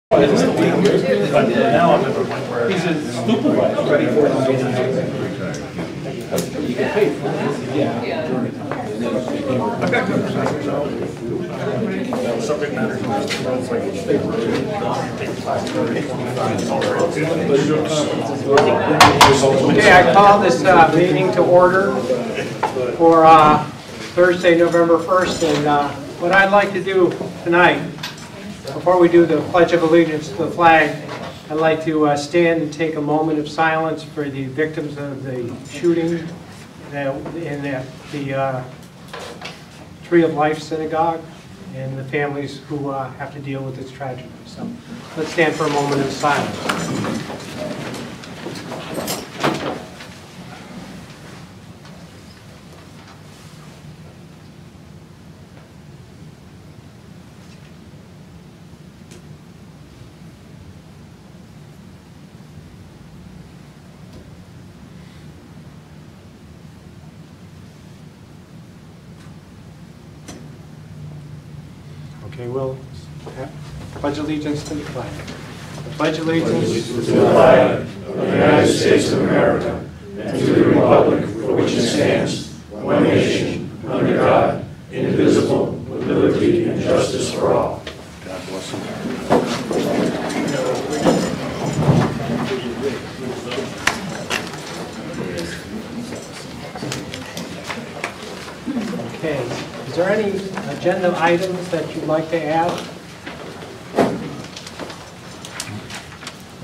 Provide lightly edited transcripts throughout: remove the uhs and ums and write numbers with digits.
But now I'm at the point where he's a stupid life, ready for you get paid for it. Yeah. I've got good subject matter. Okay, I call this meeting to order for Thursday, November 1st. And what I'd like to do tonight, before we do the Pledge of Allegiance to the flag, I'd like to stand and take a moment of silence for the victims of the shooting in the Tree of Life Synagogue and the families who have to deal with this tragedy. So let's stand for a moment of silence. Okay, we'll pledge allegiance to the flag. I pledge allegiance to the flag of the United States of America and to the republic for which it stands, one nation, under God, indivisible, with liberty and justice for all. God bless America. Okay, is there any agenda items that you'd like to add?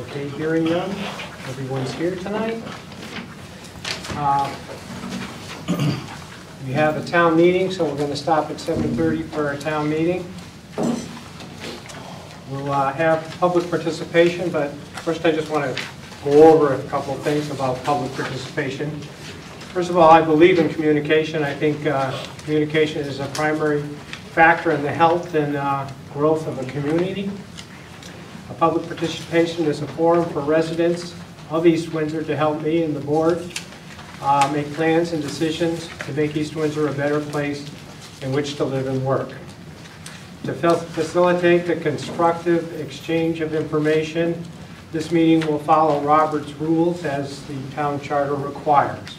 Okay, hearing none. Everyone's here tonight. We have a town meeting, so we're going to stop at 7:30 for our town meeting. We'll have public participation, but first I just want to go over a couple of things about public participation. First of all, I believe in communication. I think communication is a primary factor in the health and growth of a community. A public participation is a forum for residents of East Windsor to help me and the board make plans and decisions to make East Windsor a better place in which to live and work. To facilitate the constructive exchange of information, this meeting will follow Robert's rules as the town charter requires.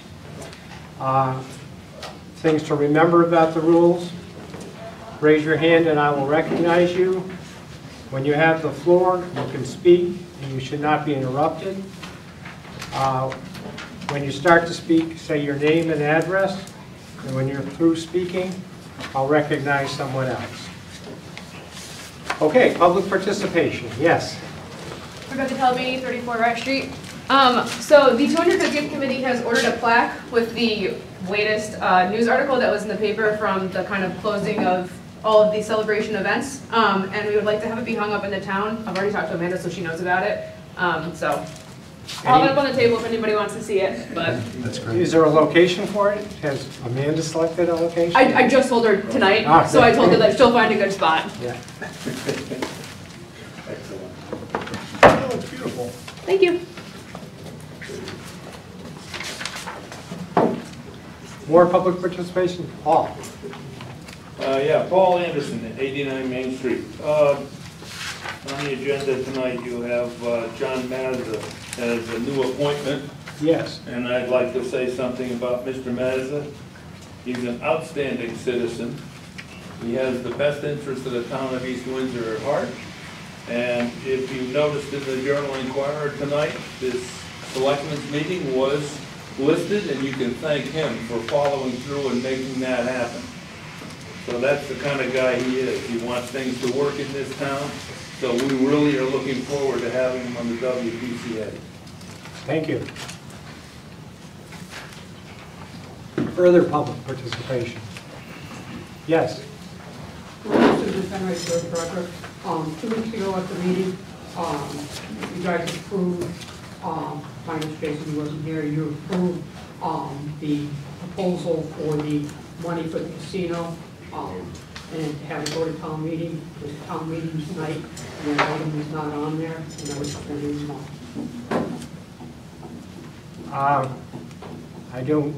Things to remember about the rules: raise your hand and I will recognize you. When you have the floor, you can speak and you should not be interrupted. When you start to speak, say your name and address, and when you're through speaking, I'll recognize someone else. Okay, public participation, yes. Rebecca Talby, 34 Wright Street. So the 250th Committee has ordered a plaque with the latest news article that was in the paper from the kind of closing of all of these celebration events, and we would like to have it be hung up in the town. I've already talked to Amanda, so she knows about it. So I'll have it up on the table if anybody wants to see it. But that's great. Is there a location for it? Has Amanda selected a location? I just told her tonight, so I told her that she'll find a good spot. Yeah. Excellent. Oh, it's beautiful. Thank you. More public participation? Paul. Yeah, Paul Anderson at 89 Main Street. On the agenda tonight, you have John Mazza as a new appointment. Yes. And I'd like to say something about Mr. Mazza. He's an outstanding citizen. He has the best interest of the town of East Windsor at heart. And if you noticed in the Journal-Inquirer tonight, this selectmen's meeting was listed, and you can thank him for following through and making that happen. So that's the kind of guy he is. He wants things to work in this town, so we really are looking forward to having him on the WPCA. Thank you. Further public participation? Yes. Project. 2 weeks ago at the meeting, you guys approved, minus Jason wasn't here, you approved the proposal for the money for the casino, and have it go to town meeting. The town meeting tonight, and that item is not on there, and that was for the month. I don't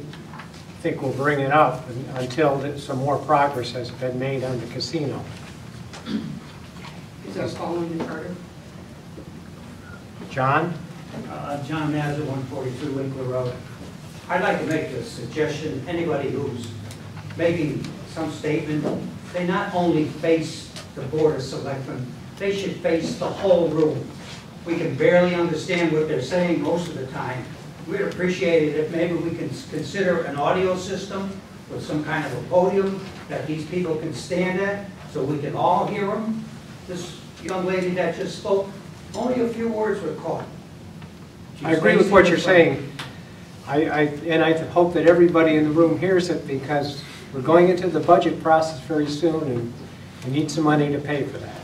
think we'll bring it up until some more progress has been made on the casino. Is that following the charter? John? John Mazza, 142 Winkler Road. I'd like to make a suggestion. Anybody who's making some statement, they not only face the Board of Selectmen, they should face the whole room. We can barely understand what they're saying most of the time. We'd appreciate it if maybe we can consider an audio system with some kind of a podium that these people can stand at so we can all hear them. This young lady that just spoke, only a few words were caught. I agree with what you're saying. And I hope that everybody in the room hears it, because we're going into the budget process very soon, and we need some money to pay for that.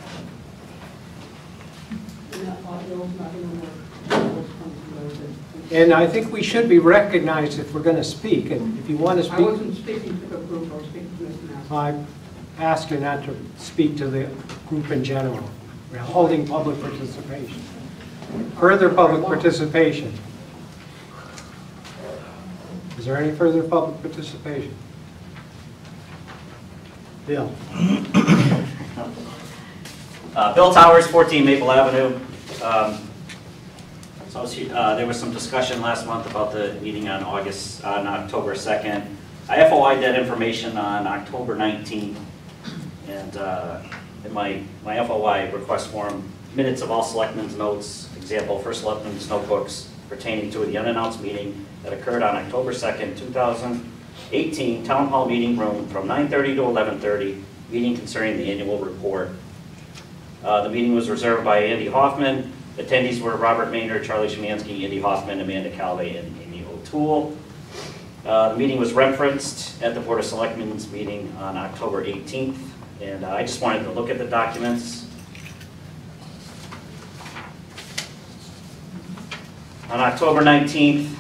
And I think we should be recognized if we're going to speak. And if you want to speak, I wasn't speaking to the group, I was speaking to Mr. Massey. I ask you not to speak to the group in general. We're holding public participation. Further public participation. Is there any further public participation? Bill. Bill Towers, 14 Maple Avenue. There was some discussion last month about the meeting on October 2nd. I FOI'd that information on October 19th, and in my FOI request form, minutes of all selectmen's notes, example, first selectmen's notebooks pertaining to the unannounced meeting that occurred on October 2nd, 2018, Town Hall Meeting Room from 9:30 to 11:30, meeting concerning the annual report. The meeting was reserved by Andy Hoffman. Attendees were Robert Maynard, Charlie Szymanski, Andy Hoffman, Amanda Calvey, and Amy O'Toole. The meeting was referenced at the Board of Selectmen's meeting on October 18th, and I just wanted to look at the documents. On October 19th,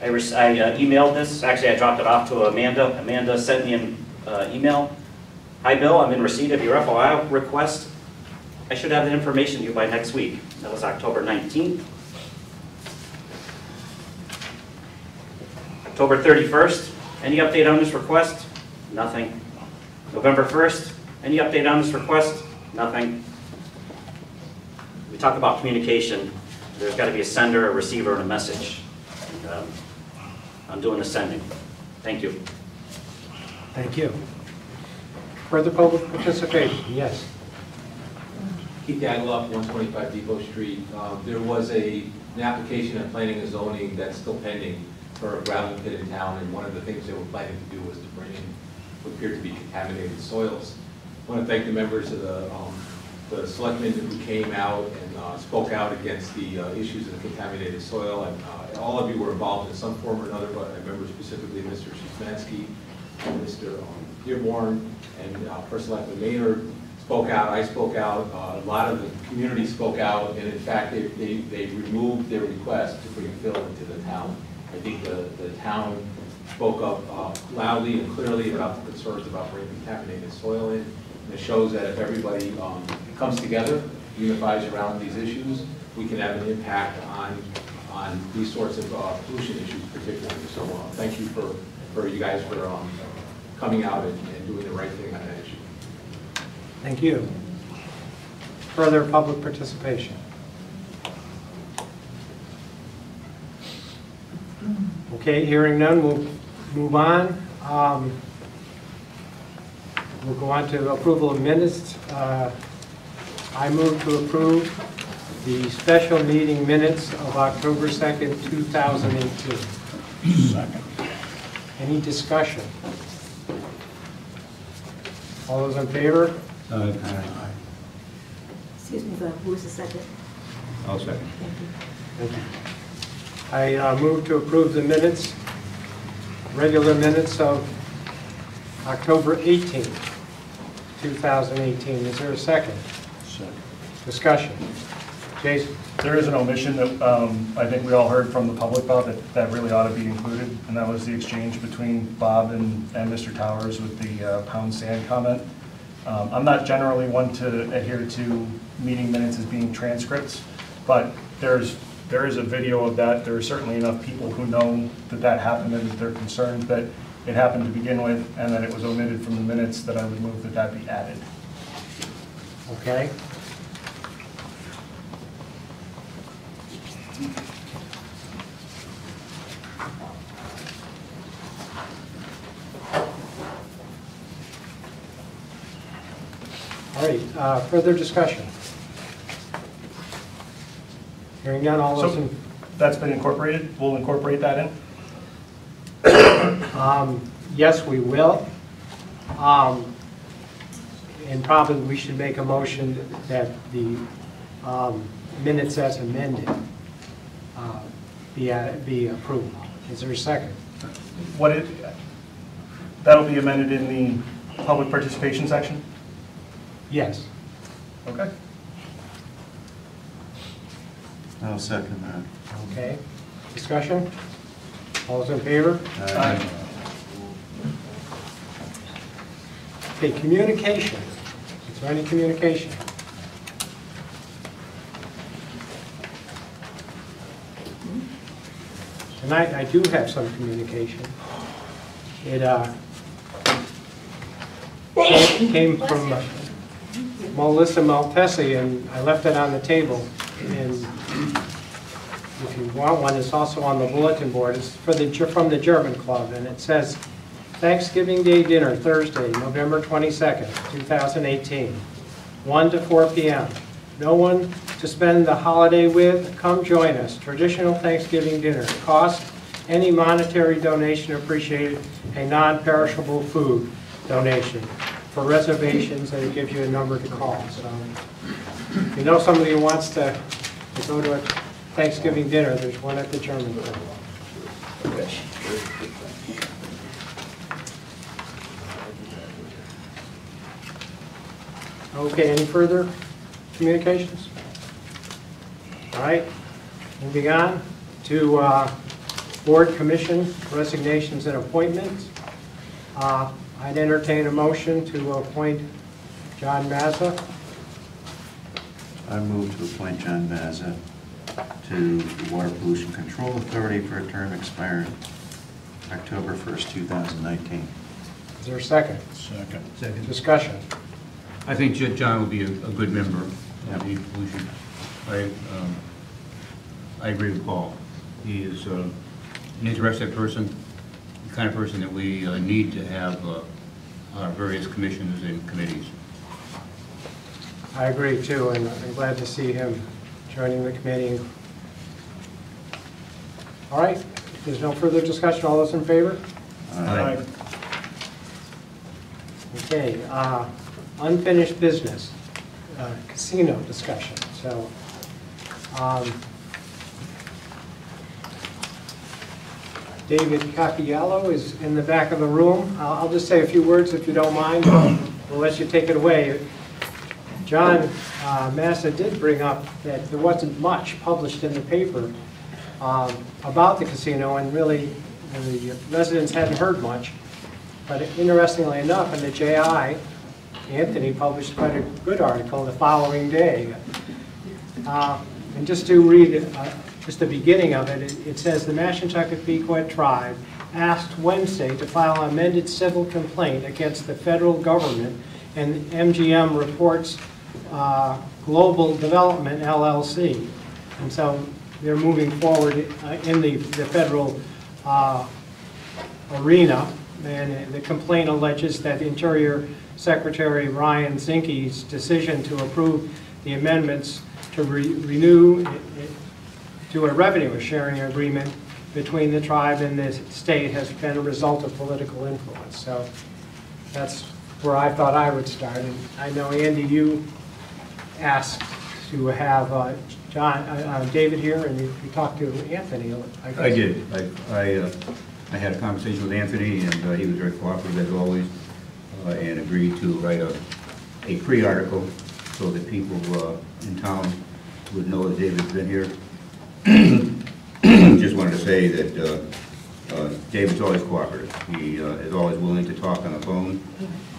I emailed this. Actually, I dropped it off to Amanda. Amanda sent me an email. Hi, Bill. I'm in receipt of your FOI request. I should have the information to you by next week. That was October 19th. October 31st, any update on this request? Nothing. November 1st, any update on this request? Nothing. We talk about communication. There's got to be a sender, a receiver, and a message. And, I'm doing the sending. Thank you. Thank you. Further public participation? Yes. Keith Dagaloff, 125 Depot Street. There was an application of planning and zoning that's still pending for a gravel pit in town, and one of the things they were planning to do was to bring in what appeared to be contaminated soils. I want to thank the members of the selectmen who came out and spoke out against the issues of the contaminated soil. And all of you were involved in some form or another, but I remember specifically Mr. Szymanski, Mr. Dearborn, and First Selectman Maynard spoke out. I spoke out. A lot of the community spoke out, and in fact, they removed their request to bring fill into the town. I think the town spoke up loudly and clearly about the concerns about bringing contaminated soil in. And it shows that if everybody comes together, unifies around these issues, we can have an impact on these sorts of pollution issues particularly. So thank you for you guys for coming out and doing the right thing on that issue. Thank you. Further public participation? Okay, hearing none, we'll move on. We'll go on to approval of minutes. I move to approve the special meeting minutes of October 2nd, 2018. Second. Any discussion? All those in favor? Aye. Excuse me, but who was the second? I'll second. Thank you. Thank you. I move to approve the minutes, regular minutes of October 18th, 2018. Is there a second? Second. Discussion. Jason? There is an omission that I think we all heard from the public about that really ought to be included, and that was the exchange between Bob and Mr. Towers with the pound sand comment. I'm not generally one to adhere to meeting minutes as being transcripts, but there is a video of that. There are certainly enough people who know that happened and that they're concerned that it happened to begin with and that it was omitted from the minutes, that I would move that be added. Okay. further discussion? Hearing none, all those So in... that's been incorporated? We'll incorporate that in? Yes, we will. And probably we should make a motion that the minutes as amended be approved. Is there a second? That'll be amended in the public participation section? Yes. Okay. I'll second that. Okay. Discussion? All those in favor? Aye. Okay, communication. Is there any communication? Tonight, I do have some communication. It came from Melissa Maltesi, and I left it on the table. And if you want one, it's also on the bulletin board. It's from the German Club, and it says, Thanksgiving Day dinner, Thursday, November 22nd, 2018, 1 to 4 p.m. No one to spend the holiday with? Come join us. Traditional Thanksgiving dinner. Cost, any monetary donation appreciated, a non-perishable food donation. For reservations, they give you a number to call. So if you know somebody who wants to go to a Thanksgiving dinner, there's one at the German Club. Okay, any further communications? All right, moving on to board commission resignations and appointments. I'd entertain a motion to appoint John Mazza. I move to appoint John Mazza to the Water Pollution Control Authority for a term expiring October 1st, 2019. Is there a second? Second. Discussion. I think John will be a good member of the pollution. I agree with Paul. He is an interested person, the kind of person that we need to have our various commissions and committees. I agree too, and I'm glad to see him joining the committee. All right, if there's no further discussion, all those in favor? Aye. Okay, unfinished business, casino discussion. So, David Capiello is in the back of the room. I'll just say a few words if you don't mind. We'll let you take it away. John Massa did bring up that there wasn't much published in the paper about the casino, and really the residents hadn't heard much. But interestingly enough, in the JI, Anthony published quite a good article the following day. And just to read just the beginning of it, it says, the Mashantucket Pequot tribe asked Wednesday to file an amended civil complaint against the federal government and MGM Reports Global Development, LLC. And so they're moving forward in the federal arena. And the complaint alleges that Interior Secretary Ryan Zinke's decision to approve the amendments to renew to a revenue sharing agreement between the tribe and the state has been a result of political influence. So that's where I thought I would start. And I know, Andy, you asked to have David here, and you talked to Anthony. I did. I had a conversation with Anthony, and he was very cooperative as always, and agreed to write a pre-article so that people in town would know that David's been here. Just wanted to say that David's always cooperative. He is always willing to talk on the phone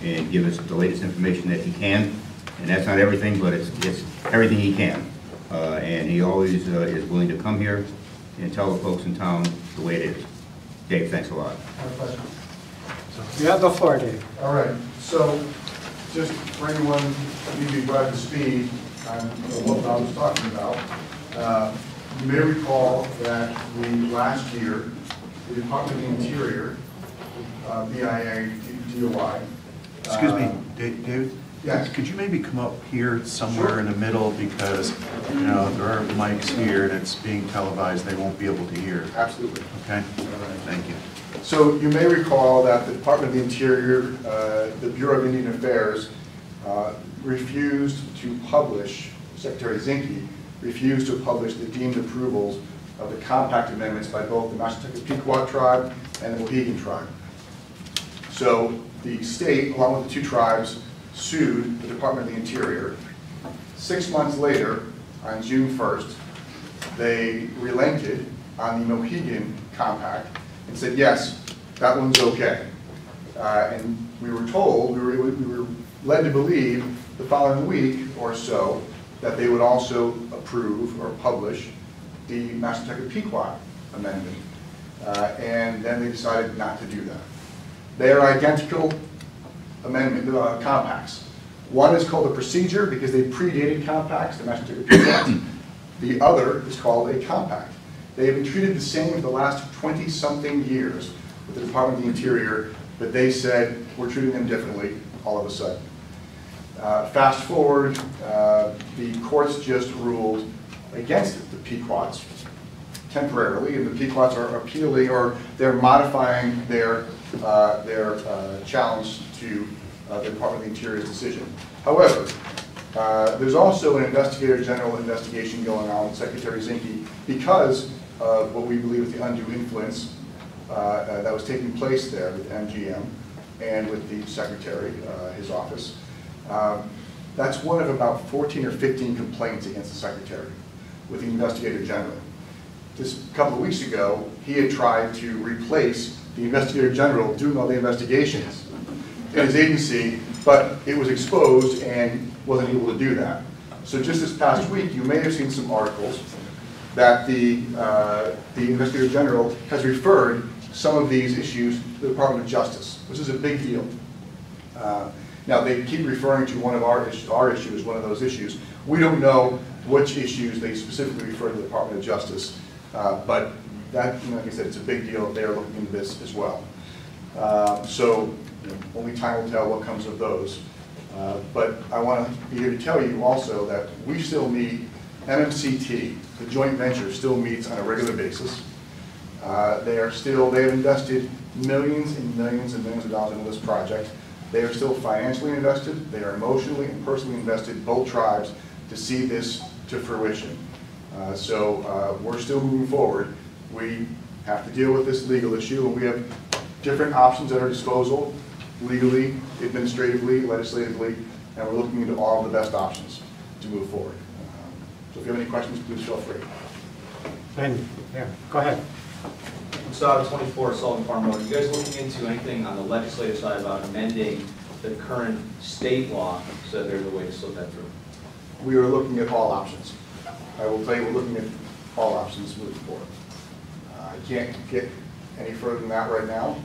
and give us the latest information that he can. And that's not everything, but it's everything he can. And he always is willing to come here and tell the folks in town the way it is. Dave, thanks a lot. My pleasure. You have the floor, Dave. All right, so just for anyone who may be brought to speed on what I was talking about, you may recall that last year, the Department of the Interior, BIA, DOI. Excuse me, David, Yes. Could you maybe come up here somewhere in the middle, because, you know, there are mics here and it's being televised, they won't be able to hear. Absolutely. Okay? Thank you. So you may recall that the Department of the Interior, the Bureau of Indian Affairs, refused to publish, Secretary Zinke refused to publish the deemed approvals of the compact amendments by both the Massachusetts Pequot tribe and the Mohegan tribe. So the state, along with the two tribes, sued the Department of the Interior. 6 months later, on June 1st, they relented on the Mohegan compact and said, yes, that one's okay. And we were told, we were led to believe the following week or so that they would also approve or publish the Massachusetts Pequot amendment. And then they decided not to do that. They are identical compacts. One is called a procedure because they predated compacts, the Massachusetts Pequot. The other is called a compact. They have been treated the same for the last 20-something years with the Department of the Interior, but they said we're treating them differently all of a sudden. Fast forward, the courts just ruled against the Pequots temporarily, and the Pequots are appealing, or they're modifying their challenge to the Department of the Interior's decision. However, there's also an investigator general investigation going on with Secretary Zinke because of what we believe is the undue influence that was taking place there with MGM and with the Secretary, his office. That's one of about 14 or 15 complaints against the Secretary with the Investigator General. Just a couple of weeks ago, he had tried to replace the Investigator General doing all the investigations in his agency, but it was exposed and wasn't able to do that. So just this past week, you may have seen some articles that the Investigator General has referred some of these issues to the Department of Justice, which is a big deal. Now, they keep referring to one of our issue as one of those issues. We don't know which issues they specifically refer to the Department of Justice, but that, like I said, it's a big deal. They're looking into this as well. So only time will tell what comes of those. But I want to be here to tell you also that we still meet, MMCT, the joint venture, still meets on a regular basis. They have invested millions and millions and millions of dollars into this project. They are still financially invested. They are emotionally and personally invested, both tribes, to see this to fruition. So we're still moving forward. We have to deal with this legal issue, and we have different options at our disposal, legally, administratively, legislatively, and we're looking into all of the best options to move forward. So if you have any questions, please feel free. And, yeah, go ahead. So 24 Sullivan Farm Road, are you guys looking into anything on the legislative side about amending the current state law so that there's a way to slip that through? We are looking at all options. I will tell you, we're looking at all options moving forward. I can't get any further than that right now,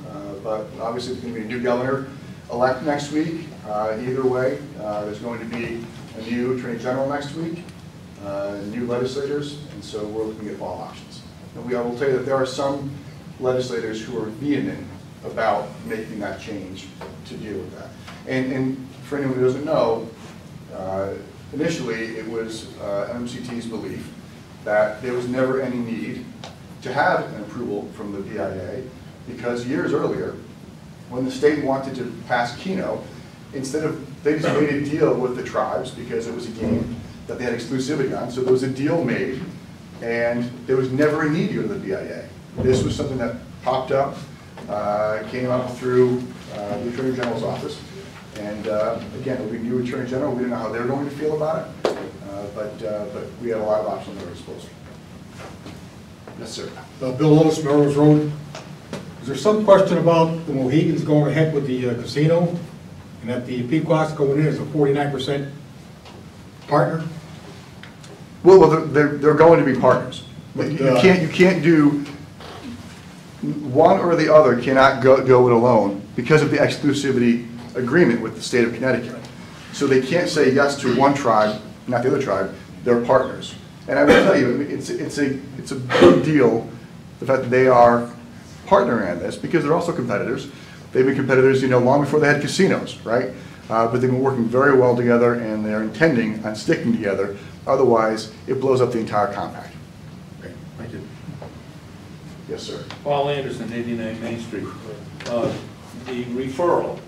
but obviously there's going to be a new governor elect next week. Either way, there's going to be a new attorney general next week, new legislators, and so we're looking at all options. And I will tell you that there are some legislators who are vehement about making that change to deal with that. And for anyone who doesn't know, initially it was MCT's belief that there was never any need to have an approval from the BIA, because years earlier, when the state wanted to pass Keno, instead of, they just made a deal with the tribes because it was a game that they had exclusivity on, so there was a deal made, and there was never a need to go to the BIA. This was something that popped up, came up through the Attorney General's office, and again, it'll be new Attorney General. We didn't know how they were going to feel about it, but we have a lot of options at our disposal. Yes, sir. Bill Otis, Melrose Road. Is there some question about the Mohegans going ahead with the casino, and that the Pequots going in as a 49% partner? Well, they're going to be partners. But you can't do one or the other. Cannot go it alone because of the exclusivity agreement with the state of Connecticut. So they can't say yes to one tribe, not the other tribe. They're partners. And I will tell you, it's a big deal the fact that they are partnering on this, because they're also competitors. They've been competitors, long before they had casinos, right? but they've been working very well together, and they're intending on sticking together. Otherwise, it blows up the entire compact. Okay, thank you. Yes, sir. Paul Anderson, 89 Main Street. The referral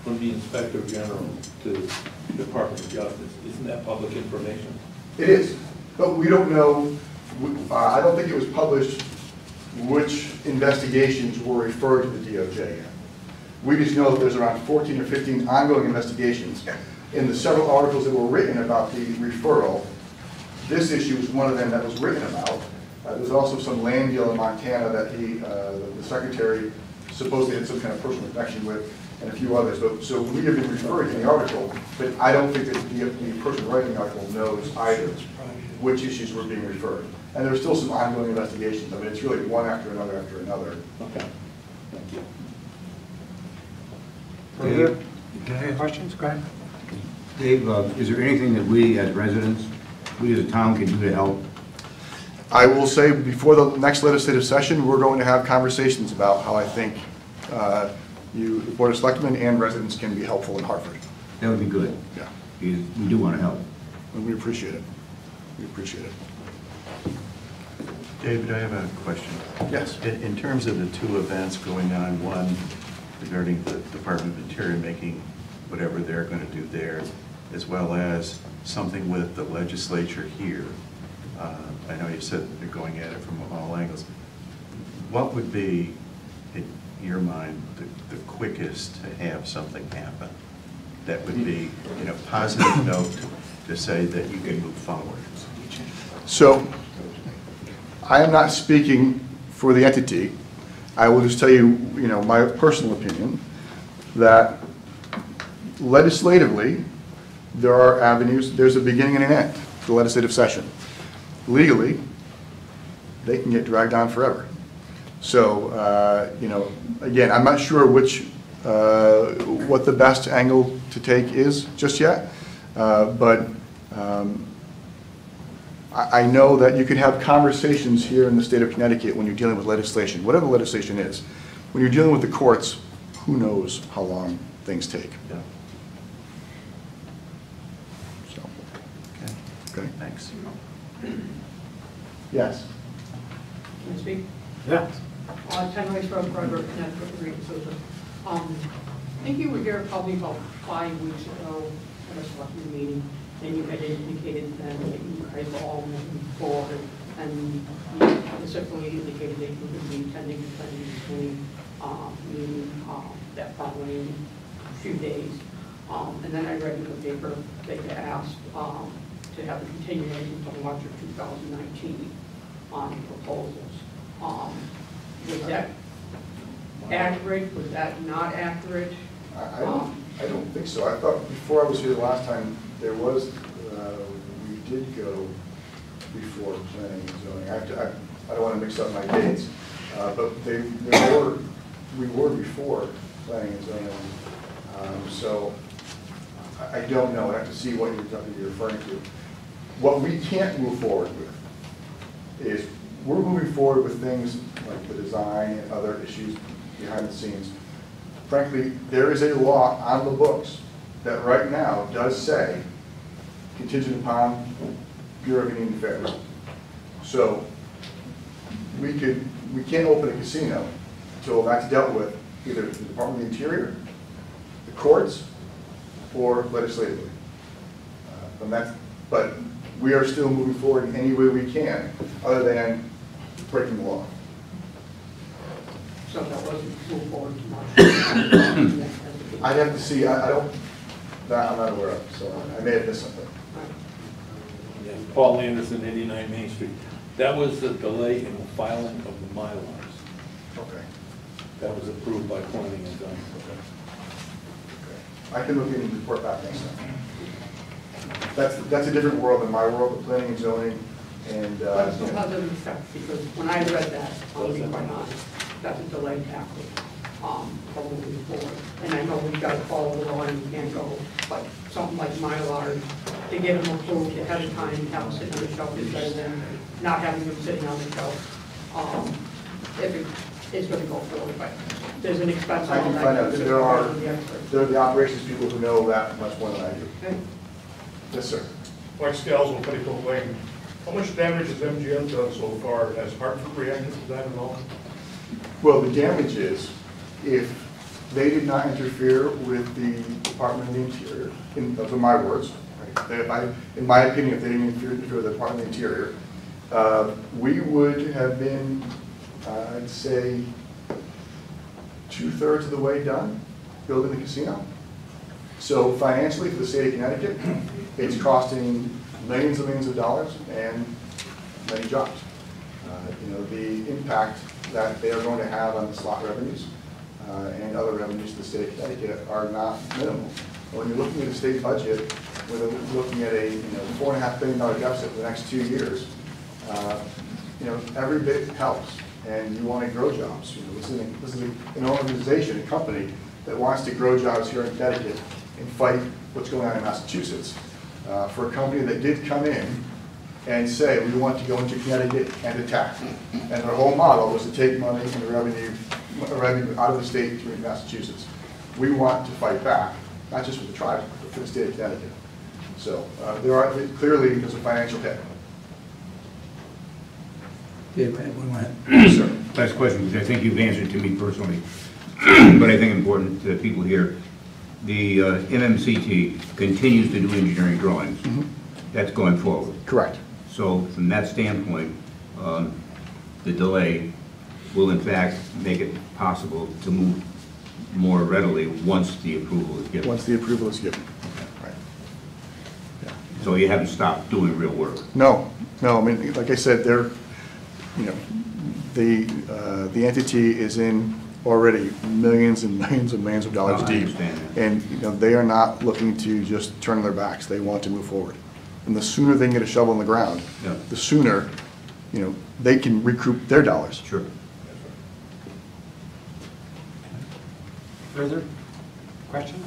from the Inspector General to the Department of Justice, isn't that public information? It is, but we don't know, I don't think it was published which investigations were referred to the DOJ yet. We just know that there's around 14 or 15 ongoing investigations. In the several articles that were written about the referral, this issue was one of them that was written about. There's also some land deal in Montana that the secretary supposedly had some kind of personal connection with, and a few others. So we have been referring to the article, but I don't think that the person writing the article knows either which issues were being referred. And there's still some ongoing investigations. I mean, it's really one after another after another. Okay, thank you. Dave, Any questions? Go ahead. Dave, is there anything that we as residents, we as a town can do to help? I will say before the next legislative session, we're going to have conversations about how I think you, the Board of Selectmen and residents can be helpful in Hartford. That would be good. Yeah. We do want to help. And we appreciate it. We appreciate it. David, I have a question. Yes. In terms of the two events going on, one regarding the Department of Interior making whatever they're going to do there, as well as something with the legislature here. I know you said they're going at it from all angles. What would be, in your mind, the quickest to have something happen? That would be, in a positive note to say that you can move forward. So, I am not speaking for the entity. I will just tell you, my personal opinion, that legislatively, there are avenues, there's a beginning and an end to the legislative session. Legally, they can get dragged on forever. So, again, I'm not sure what the best angle to take is just yet, but I know that you can have conversations here in the state of Connecticut when you're dealing with legislation, whatever the legislation is. When you're dealing with the courts, who knows how long things take. Yeah. So, Okay. Thanks. yes. Can I speak? Yeah. 10 Rice Road, Frederick, Connecticut, Green Association. I think you were here probably about 5 weeks ago at a selectment meeting, and you had indicated then that you guys were all moving forward, and you specifically indicated that you would be attending the planning meeting that following few days. And then I read in the paper that you asked to have a continuation until March of 2019 on proposals. Was that accurate? Was that not accurate? I don't think so. I thought before I was here the last time, there was, we did go before planning and zoning. I don't want to mix up my dates, but we were before planning and zoning. So I don't know. I have to see what you're referring to. What we can't move forward with is we're moving forward with things like the design and other issues behind the scenes. Frankly, there is a law on the books that right now does say contingent upon Bureau of Indian Affairs. So we can't open a casino until that's dealt with either the Department of the Interior, the courts, or legislatively. But we are still moving forward in any way we can, other than breaking the law. So that wasn't moved forward too much. I'd have to see. I'm not aware of, so I may have missed something. Yeah, Paul Anderson, 89 Main Street. That was the delay in the filing of the Mylars. Okay. That was approved by planning and zoning. I can look in and report back next time. That's a different world than my world, the planning and zoning, and. But it's still positive effect, because when I read that, I'll be quite honest, that's a delayed tactic for moving forward. And I know we've got to follow the law and we can't go, but something like Mylar, to get them approved ahead of time, have them sitting on the shelf instead of them not having them sitting on the shelf. If it is going to go forward, but there's an expense. I can find out. There are the operations people who know that much more than I do. Okay. Yes, sir. Mike Scalzo, Petticoat Lane. How much damage has MGM done so far? Has Hartford reacted to that at all? Well, the damage is, if they did not interfere with the Department of the Interior, those are my words, right? In my opinion, if they didn't interfere with the Department of the Interior, we would have been, I'd say, 2/3 of the way done building the casino. So financially, for the state of Connecticut, it's costing millions and millions of dollars and many jobs. The impact that they are going to have on the slot revenues and other revenues to the state of Connecticut are not minimal. When you're looking at the state budget, we're looking at a $4.5 billion deficit for the next 2 years. Every bit helps, and you want to grow jobs. This is an organization, a company that wants to grow jobs here in Connecticut and fight what's going on in Massachusetts. For a company that did come in and say, we want to go into Connecticut and attack. And their whole model was to take money and revenue out of the state to Massachusetts. We want to fight back, not just for the tribes, but for the state of Connecticut. So clearly there's a financial hit. Sir, last question, because I think you've answered to me personally, but I think important to the people here. The MMCT continues to do engineering drawings. Mm-hmm. That's going forward. Correct. So from that standpoint, the delay will in fact make it possible to move more readily once the approval is given. Once the approval is given. Right. Yeah. So you haven't stopped doing real work? No. I mean, like I said, the entity is in already millions and millions and millions of dollars deep. And they are not looking to just turn their backs. They want to move forward. And the sooner they can get a shovel in the ground, the sooner they can recoup their dollars. Sure. Further questions?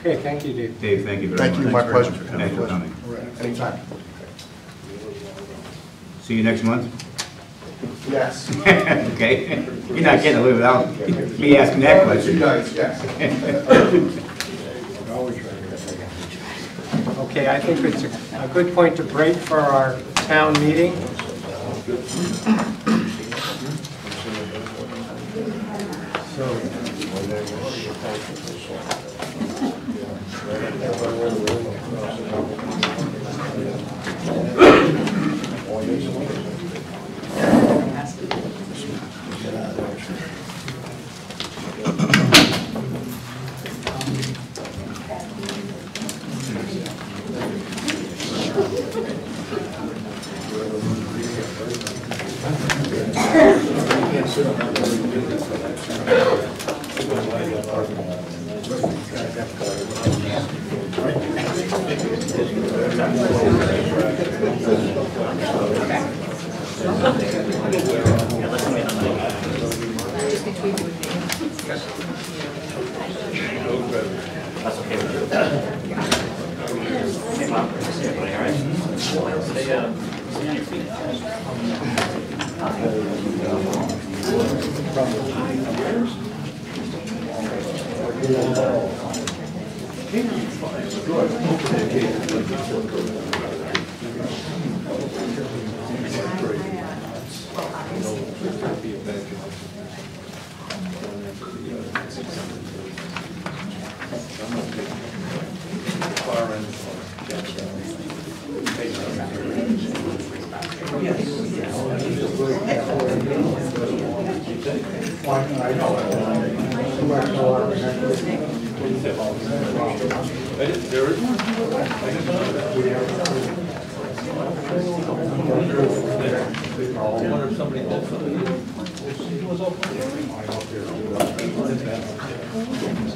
Okay, thank you, Dave. Dave, thank you very much. Thank you, my pleasure. Thanks for coming. Anytime. See you next month? Yes. Okay. You're not getting away without me asking that question. Yes. Okay, I think it's a good point to break for our town meeting. That's okay with you. Hey, Mom. Hey, everybody, all right? Stay on your feet.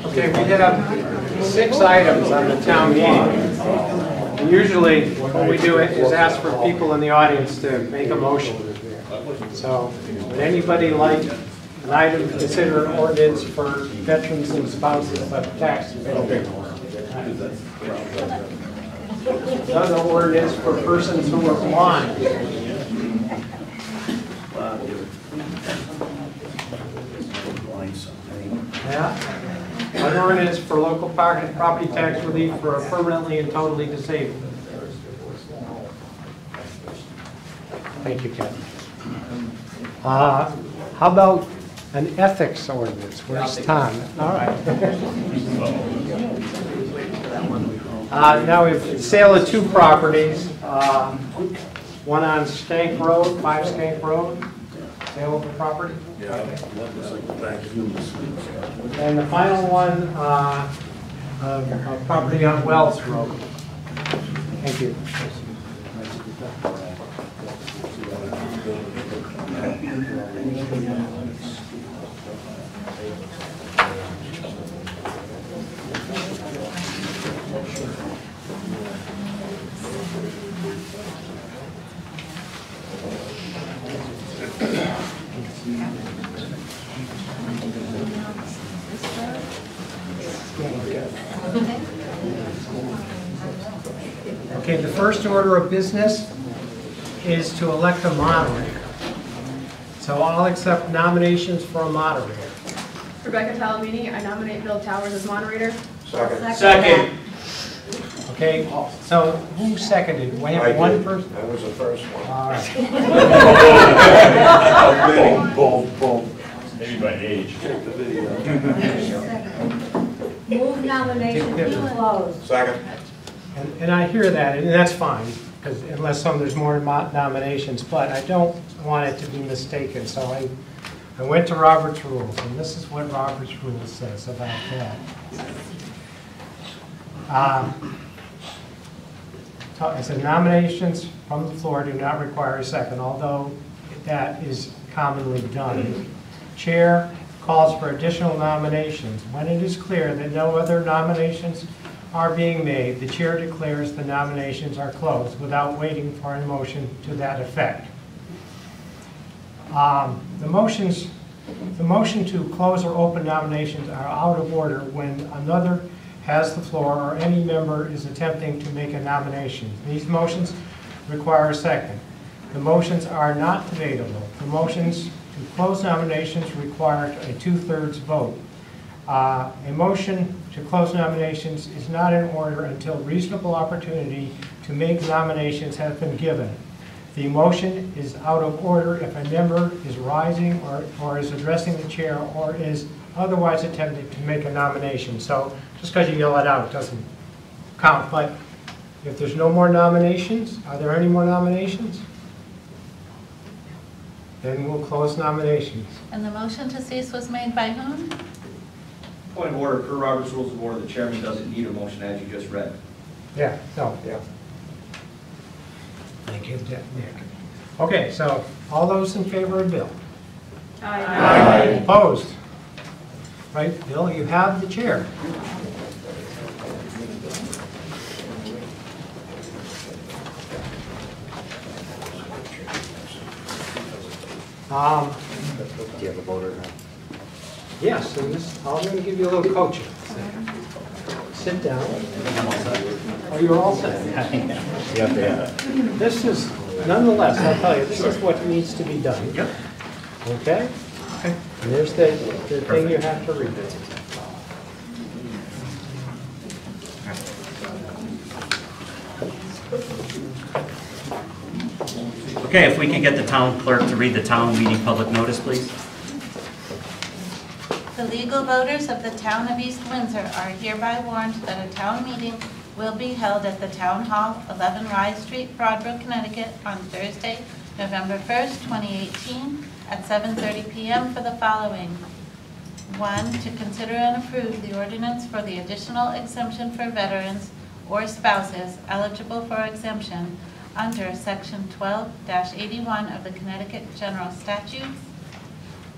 Okay, we have 6 items on the town meeting. And usually, what we do is ask for people in the audience to make a motion. So, would anybody like an item to consider an ordinance for veterans and spouses of tax benefit? Another ordinance for persons who are blind. Yeah. An ordinance for local property tax relief for a permanently and totally disabled. Thank you, Ken. How about an ethics ordinance? Where's Tom? All right. Now we have sale of 2 properties. One on Skank Road, 5 Skank Road. Sale of the property. Yeah, that was like the back of And the final one, a property on Wells Road. Thank you. Okay, the first order of business is to elect a moderator. So I'll accept nominations for a moderator. Rebecca Talamini, I nominate Bill Towers as moderator. Second. Okay, so who seconded? We have one person? That was the first one. All right. Boom. Maybe by age. Check the video. Move nomination to close. Second. And I hear that, and that's fine, because unless there's more nominations, but I don't want it to be mistaken. So I went to Robert's Rules, and this is what Robert's Rules says about that. It says nominations from the floor do not require a second, although that is commonly done. Chair calls for additional nominations. When it is clear that no other nominations are being made, the chair declares the nominations are closed without waiting for a motion to that effect. The motion to close or open nominations are out of order when another has the floor or any member is attempting to make a nomination. These motions require a second. The motions are not debatable. The motions to close nominations require a 2/3 vote. A motion to close nominations is not in order until reasonable opportunity to make nominations has been given. The motion is out of order if a member is rising or is addressing the chair or is otherwise attempting to make a nomination. So just because you yell it out doesn't count. But if there's no more nominations, are there any more nominations? Then we'll close nominations. And the motion to cease was made by whom? Point of order, per Robert's Rules of Order, the chairman doesn't need a motion as you just read. Yeah. Thank you, Nick. Okay, so all those in favor of Bill? Aye. Opposed? Right, Bill, you have the chair. Do you have a voter now? Yes, and I'm going to give you a little coaching. Sit down. Oh, you're all set? This is, nonetheless, I'll tell you, this is what needs to be done. Yep. Okay? And there's the thing you have to read. Okay, if we could get the town clerk to read the town meeting public notice, please. The legal voters of the town of East Windsor are hereby warned that a town meeting will be held at the Town Hall, 11 Rye Street, Broadbrook, Connecticut, on Thursday, November 1st, 2018, at 7:30 p.m. for the following. 1, to consider and approve the ordinance for the additional exemption for veterans or spouses eligible for exemption under Section 12-81 of the Connecticut General Statutes.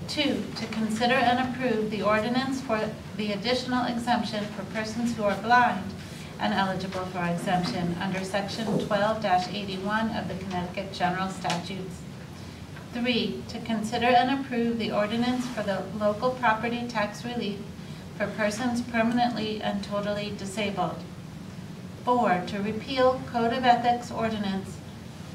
2, to consider and approve the ordinance for the additional exemption for persons who are blind and eligible for exemption under Section 12-81 of the Connecticut General Statutes. 3, to consider and approve the ordinance for the local property tax relief for persons permanently and totally disabled. 4, to repeal Code of Ethics Ordinance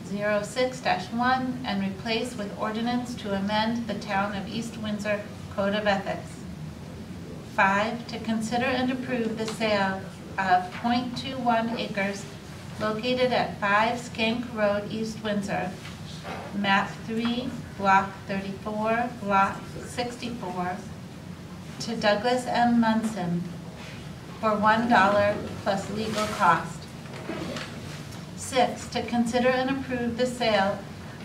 06-1 and replace with ordinance to amend the Town of East Windsor Code of Ethics. 5, to consider and approve the sale of .21 acres located at 5 Skank Road, East Windsor, map 3, block 34, lot 64, to Douglas M. Munson for $1 plus legal cost. 6, to consider and approve the sale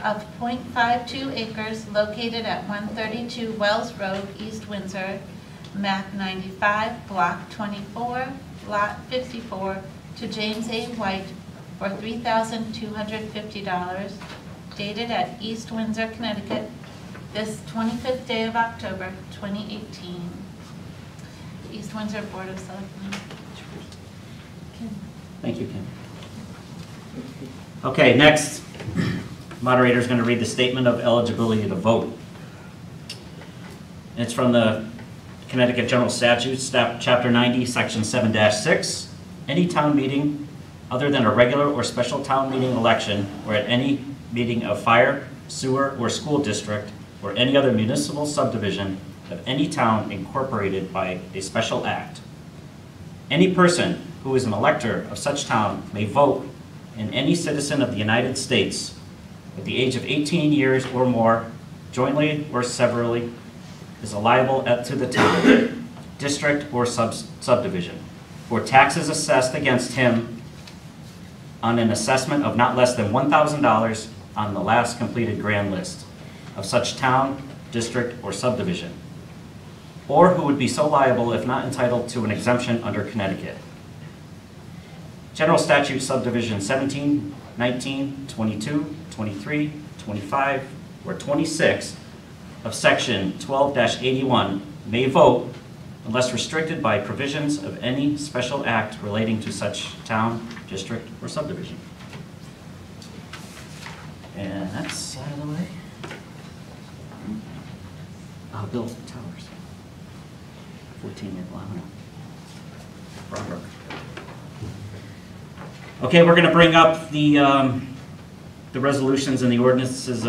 of .52 acres located at 132 Wells Road, East Windsor, map 95, block 24, lot 54, to James A. White for $3,250, dated at East Windsor, Connecticut, this 25th day of October, 2018. East Windsor Board of Selectmen. Thank you, Kim. Okay, next, moderator is going to read the statement of eligibility to vote. It's from the Connecticut General Statutes, Chapter 90, Section 7-6. Any town meeting other than a regular or special town meeting election, or at any meeting of fire, sewer, or school district, or any other municipal subdivision of any town incorporated by a special act. Any person who is an elector of such town may vote, and any citizen of the United States at the age of 18 years or more, jointly or severally, is liable to the town, district, or subdivision for taxes assessed against him on an assessment of not less than $1,000 on the last completed grand list of such town, district, or subdivision, or who would be so liable if not entitled to an exemption under Connecticut. General Statute Subdivision 17, 19, 22, 23, 25, or 26 of Section 12-81 may vote unless restricted by provisions of any special act relating to such town, district, or subdivision. And that's out of the way. Bill Towers, 14-year plan. Broadbrook. Okay, we're going to bring up the resolutions and the ordinances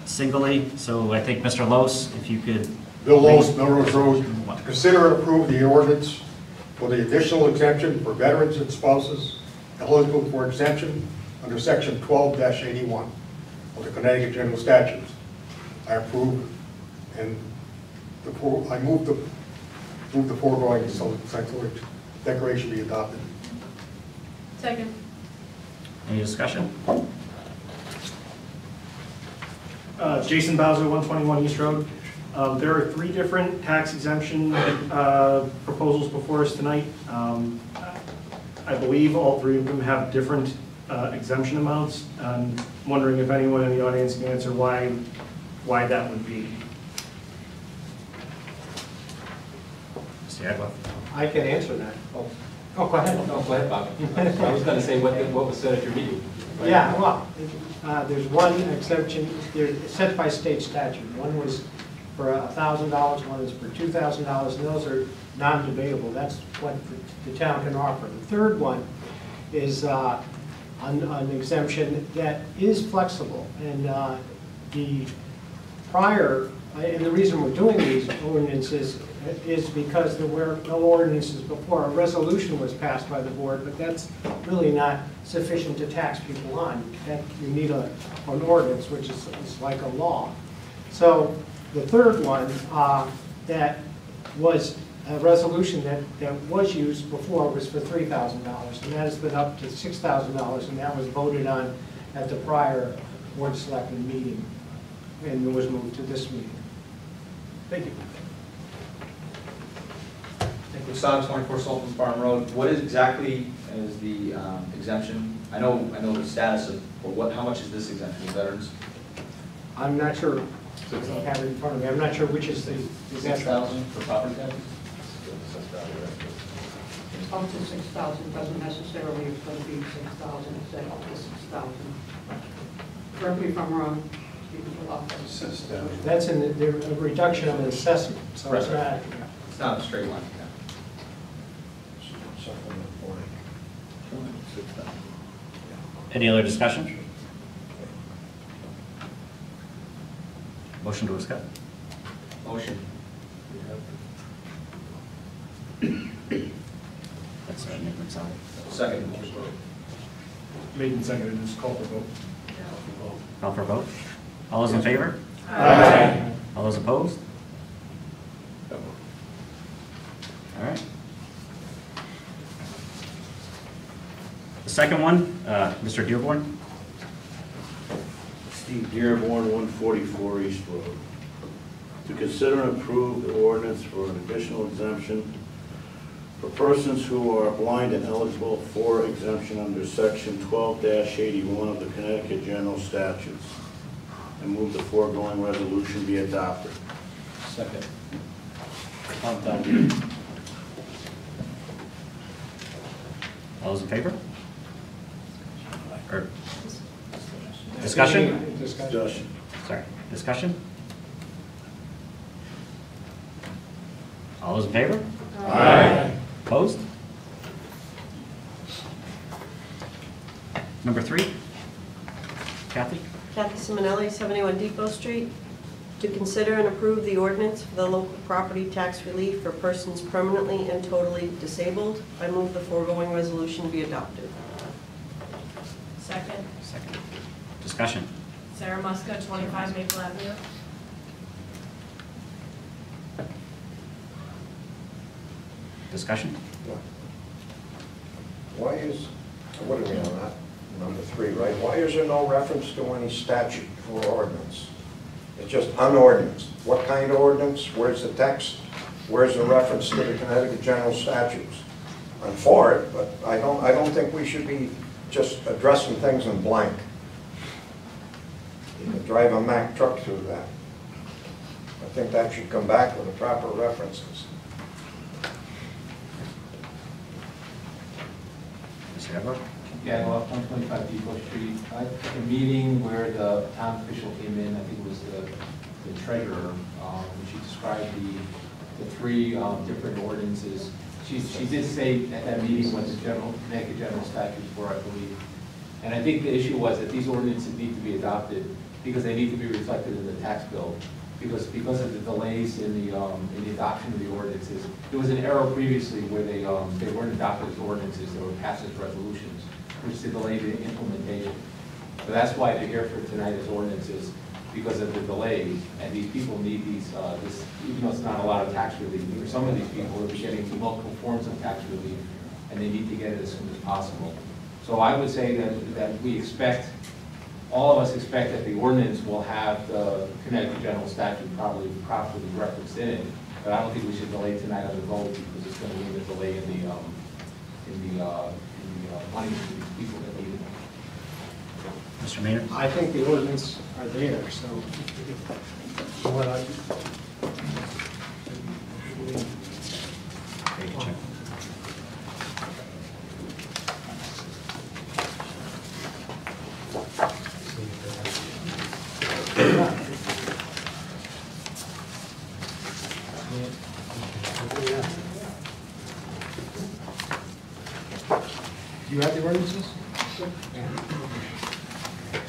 singly. So I think Mr. Lose, if you could. Bill Lose, Melrose Road. To consider and approve the ordinance for the additional exemption for veterans and spouses eligible for exemption under Section 12-81 of the Connecticut General Statutes. I approve and I move the foregoing declaration be adopted. Second. Any discussion? Jason Bowser, 121 East Road. There are 3 different tax exemption proposals before us tonight. I believe all 3 of them have different exemption amounts. I'm wondering if anyone in the audience can answer why that would be. I can answer that. Oh, go ahead. No, go ahead, Bob. I was going to say what was said at your meeting. Right? Yeah, well, there's one exemption, they're set by state statute. One was for $1,000, one is for $2,000, and those are non-debatable. That's what the town can offer. The third one is an exemption that is flexible, and the prior, and the reason we're doing these ordinances is because there were no ordinances before. A resolution was passed by the board, but that's really not sufficient to tax people on. You need an ordinance, which is like a law. So the third one that was a resolution that was used before was for $3,000, and that has been up to $6,000, and that was voted on at the prior Board of Selectmen meeting, and it was moved to this meeting. Thank you. Facade 24 Sullivan Farm Road, what is exactly is the exemption? I know the status of, or how much is this exemption for veterans? I'm not sure, I don't have it in front of me, I'm not sure which is the exact. 6,000 for property taxes? Up to 6,000, doesn't necessarily it's going to be 6,000, it's up to 6,000. Correct me if I'm wrong. That's in the reduction of an assessment, so it's not. It's not a straight line. Any other discussion? Motion to discuss. Motion. That's Nick McSally. Second. Made and seconded, just call for vote. Call for vote. All those in favor? Aye. All those opposed? All right. The second one, Mr. Dearborn. Steve Dearborn, 144 East Road. To consider and approve the ordinance for an additional exemption for persons who are blind and eligible for exemption under Section 12-81 of the Connecticut General Statutes. I move the foregoing resolution be adopted. Second. All those in favor? Or discussion? Discussion. Sorry, discussion? All those in favor? Aye. Opposed? Number 3. Kathy? Kathy Simonelli, 71 Depot Street. To consider and approve the ordinance for the local property tax relief for persons permanently and totally disabled. I move the foregoing resolution be adopted. Second. Second. Discussion? Sarah Muska, 25 Maple Avenue. Discussion? Why is, what are we on that? Number 3, right? Why is there no reference to any statute or ordinance? It's just unordinance. What kind of ordinance? Where's the text? Where's the reference to the Connecticut General Statutes? I'm for it, but I don't think we should be just addressing things in blank. You can drive a Mack truck through that. I think that should come back with the proper references. Mr. Edward? Yeah, well, 125 Depot Street. I took a meeting where the town official came in, I think it was the treasurer, when she described the 3 different ordinances. She did say at that meeting what the Connecticut General Statutes were, I believe. And I think the issue was that these ordinances need to be adopted because they need to be reflected in the tax bill. Because of the delays in the adoption of the ordinances. There was an error previously where they weren't adopted as ordinances, they were passed as resolutions, which delayed the implementation. So that's why they're here for tonight as ordinances, because of the delays, and these people need these, even though it's not a lot of tax relief, for some of these people will be getting multiple forms of tax relief, and they need to get it as soon as possible. So I would say that we expect, all of us expect that the ordinance will have the Connecticut General Statute properly referenced in it, but I don't think we should delay tonight on the vote because it's going to mean a delay in the money to these people that need it. Mr. Maynard? I think the ordinance are there, so what I... Take a check. Do you have the ordinances?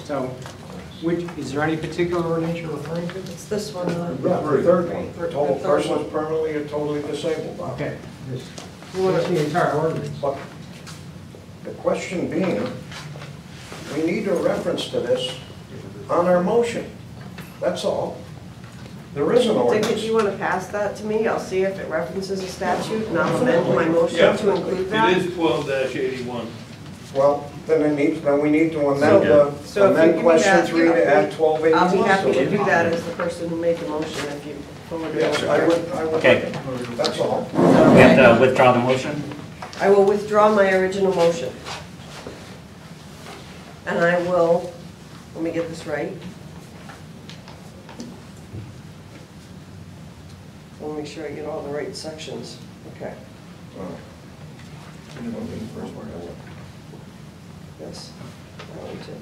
So, is there any particular ordinance you're referring to? It's this one. Yeah, the third one. Total person is permanently or totally disabled. Okay. You want to see the entire ordinance? But the question being, we need a reference to this on our motion. That's all. There is an Dick, ordinance. if you want to pass that to me, I'll see if it references a statute, and I'll amend my motion to include that. It is 12-81. Well, then we need to amend So if you give me question that, 3 to add 1281. I'll be happy to do that as the person who made the motion if you forward it Yes, over I here. would. Okay. That's all. We have to withdraw the motion? I will withdraw my original motion. And I will, let me get this right. I want to make sure I get all the right sections. Okay. Yes. I want to.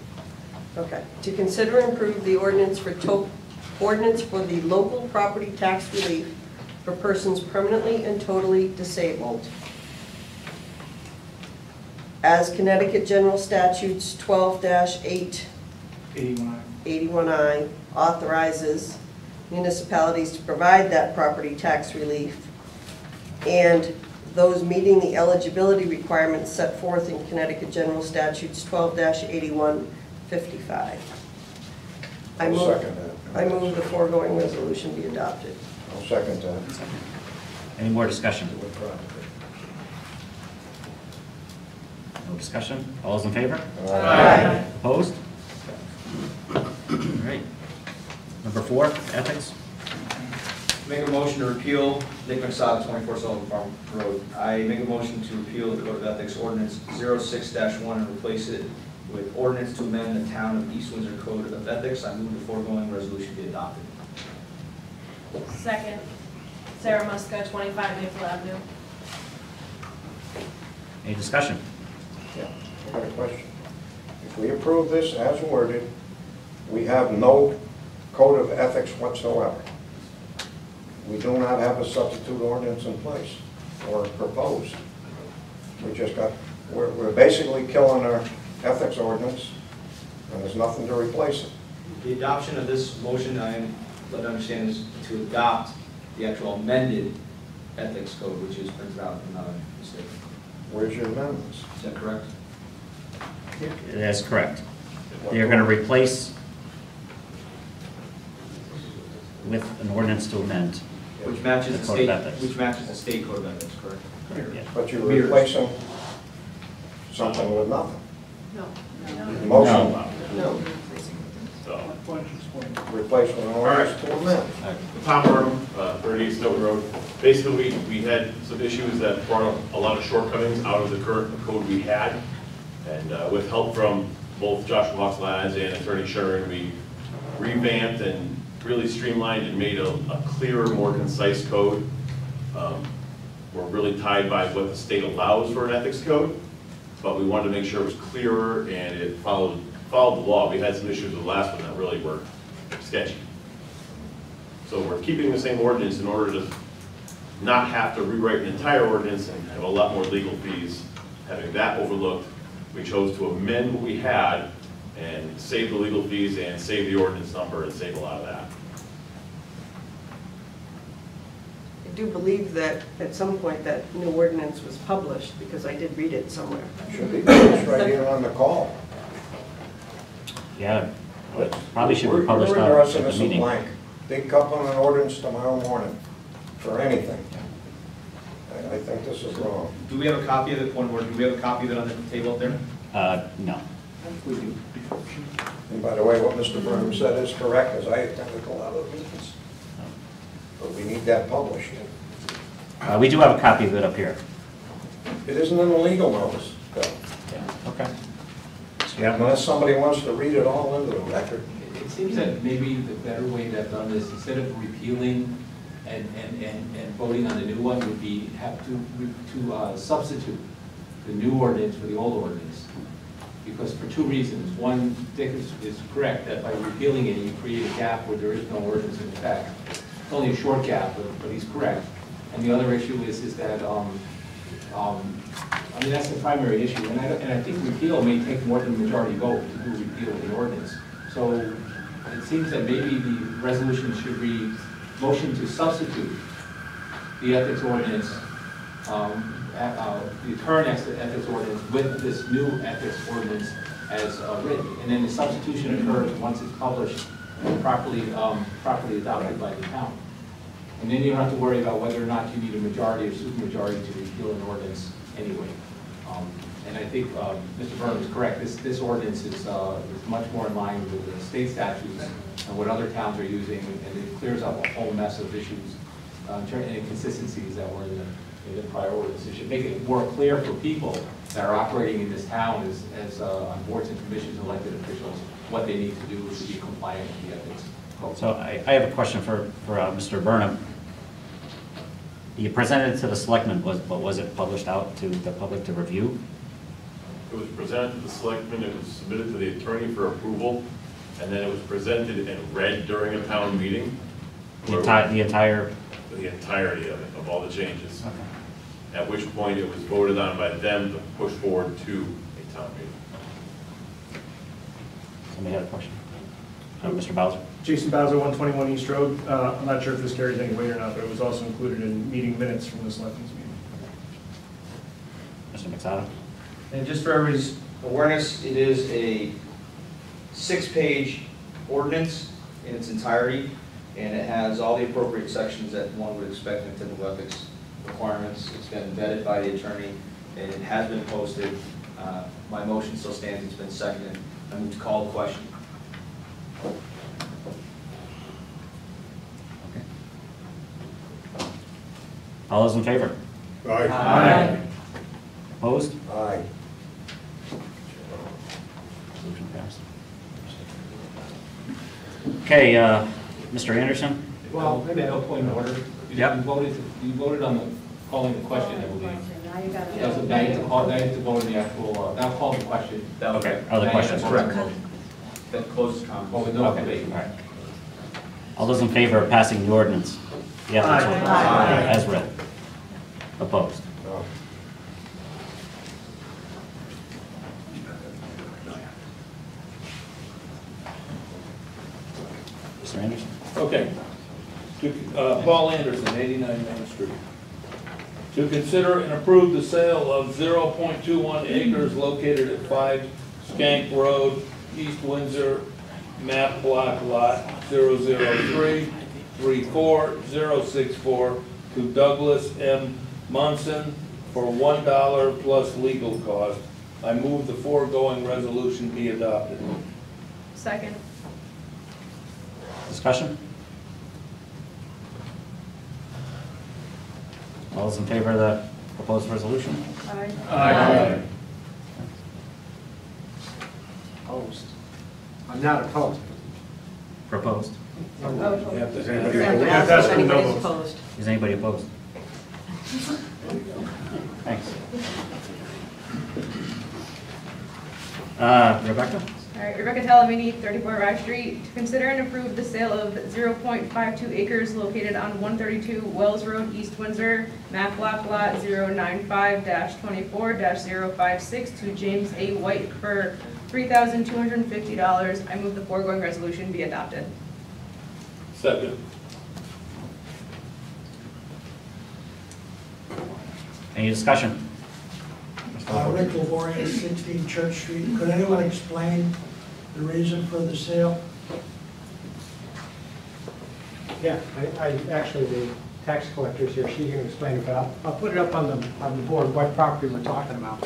Okay. To consider and approve the ordinance for the local property tax relief for persons permanently and totally disabled, as Connecticut General Statutes 12-81I authorizes municipalities to provide that property tax relief, and those meeting the eligibility requirements set forth in Connecticut General Statutes 12-8155. I'll second that. I move the foregoing resolution be adopted. I'll second that. Any more discussion? No discussion? All those in favor? Aye. Opposed? All right. Number 4, ethics. Make a motion to repeal Nick McSod, 24 Sullivan Farm Road. I make a motion to repeal the Code of Ethics Ordinance 06-1 and replace it with ordinance to amend the Town of East Windsor Code of Ethics. I move the foregoing resolution be adopted. Second, Sarah Muska, 25 Maple Avenue. Any discussion? Yeah, I got a question. If we approve this as worded, we have no code of ethics whatsoever. We do not have a substitute ordinance in place or proposed. We just got, we're basically killing our ethics ordinance, and there's nothing to replace it. The adoption of this motion, I am led to understand, is to adopt the actual amended ethics code, which is printed out, if I'm not mistaken. Where's your amendments? Is that correct? That's correct. They're going to replace with an ordinance to amend. Which matches the Code state, of Ethics. which matches the state code of ethics, correct? Yeah. But you're replacing something with nothing. No. Motion. No. Replace with an ordinance to amend. Tom Burnham, 30 East Stoughton Road. Basically, we had some issues that brought up a lot of shortcomings out of the current code we had. And with help from both Joshua Hawks-Lads and Attorney Sherman, we revamped and really streamlined and made a clearer, more concise code. We're really tied by what the state allows for an ethics code, but we wanted to make sure it was clearer and it followed the law. We had some issues with the last one that really were sketchy. So we're keeping the same ordinance in order to not have to rewrite an entire ordinance and have a lot more legal fees. Having that overlooked, we chose to amend what we had and save the legal fees and save the ordinance number and save a lot of that. I do believe that at some point that new ordinance was published, because I did read it somewhere. Should be published right here on the call. Yeah, probably should be published We're on interested in the this meeting. blank. Big cup on an ordinance tomorrow morning for anything. I think this is wrong. Do we have a copy of it, one word, do we have a copy of it on the table up there? No. And by the way, what Mr. Burnham said is correct, as I attended a lot of meetings. But we need that published. We do have a copy of it up here. It isn't in the legal notice, Bill. Yeah. Okay. Unless somebody wants to read it all into the record. It seems that maybe the better way to have done this, instead of repealing and voting on the new one, would be have to substitute the new ordinance for the old ordinance. Because for two reasons. One, Dick is correct, that by repealing it, you create a gap where there is no ordinance in effect. It's only a short gap, but he's correct. And the other issue is that, I mean, that's the primary issue. And I think repeal may take more than a majority vote to do repeal of the ordinance. So it seems that maybe the resolution should read, motion to substitute the ethics ordinance, the current ethics ordinance with this new ethics ordinance as written. And then the substitution occurs once it's published and properly adopted by the town. And then you don't have to worry about whether or not you need a majority or supermajority to repeal an ordinance anyway. And I think Mr. Burnham is correct. This ordinance is much more in line with the state statutes and what other towns are using, and it clears up a whole mess of issues and inconsistencies that were in the prior ordinance. It should make it more clear for people that are operating in this town as on boards and commissions, elected officials, what they need to do to be compliant with the ethics code. So I have a question for Mr. Burnham. You presented it to the selectmen, but was it published out to the public to review? It was presented to the selectmen, it was submitted to the attorney for approval, and then it was presented and read during a town meeting. The entire? The entirety of it, of all the changes. Okay. At which point it was voted on by them to push forward to a town meeting. Somebody had a question? Mr. Bowser? Jason Bowser, 121 East Road. I'm not sure if this carries any weight or not, but it was also included in meeting minutes from the selectmen's meeting. Mr. McSada. And just for everybody's awareness, it is a 6-page ordinance in its entirety, and it has all the appropriate sections that one would expect in typical ethics requirements. It's been vetted by the attorney, and it has been posted. My motion still stands, it's been seconded. I move to call the question. All those in favor? Aye. Opposed? Aye. Motion passed. Okay, Mr. Anderson? Well, maybe a point of order. Yep. You voted on the, calling the question, I believe. Now you got Yeah, so now you have to call, now you have to vote on the actual, now call the question. Okay, other questions? That closes comment. Oh, no, Okay, debate. all right. All those in favor of passing the ordinance? Yeah, that's what- Aye. as read. Opposed? Mr. Anderson? Okay. Paul Anderson, 89 Main Street. To consider and approve the sale of 0.21 acres located at 5 Skank Road, East Windsor, map block lot 003-34064 to Douglas M. Munson for $1 plus legal cost. I move the foregoing resolution be adopted. Second. Discussion? All those in favor of the proposed resolution? Aye. Aye. Opposed. I'm not opposed. Proposed. Oh. You have to- You have to ask if anybody's opposed. Is anybody opposed? Thanks. Rebecca? All right, Rebecca Talamini, 34 Rye Street, to consider and approve the sale of 0.52 acres located on 132 Wells Road, East Windsor, map block lot 095-24-056 to James A. White for $3,250. I move the foregoing resolution be adopted. Second. Any discussion? Rick Lavorian, 16 Church Street. Could anyone explain the reason for the sale? Yeah, I actually, the tax collector's here, she can explain it, but I'll put it up on the board, what property we're talking about.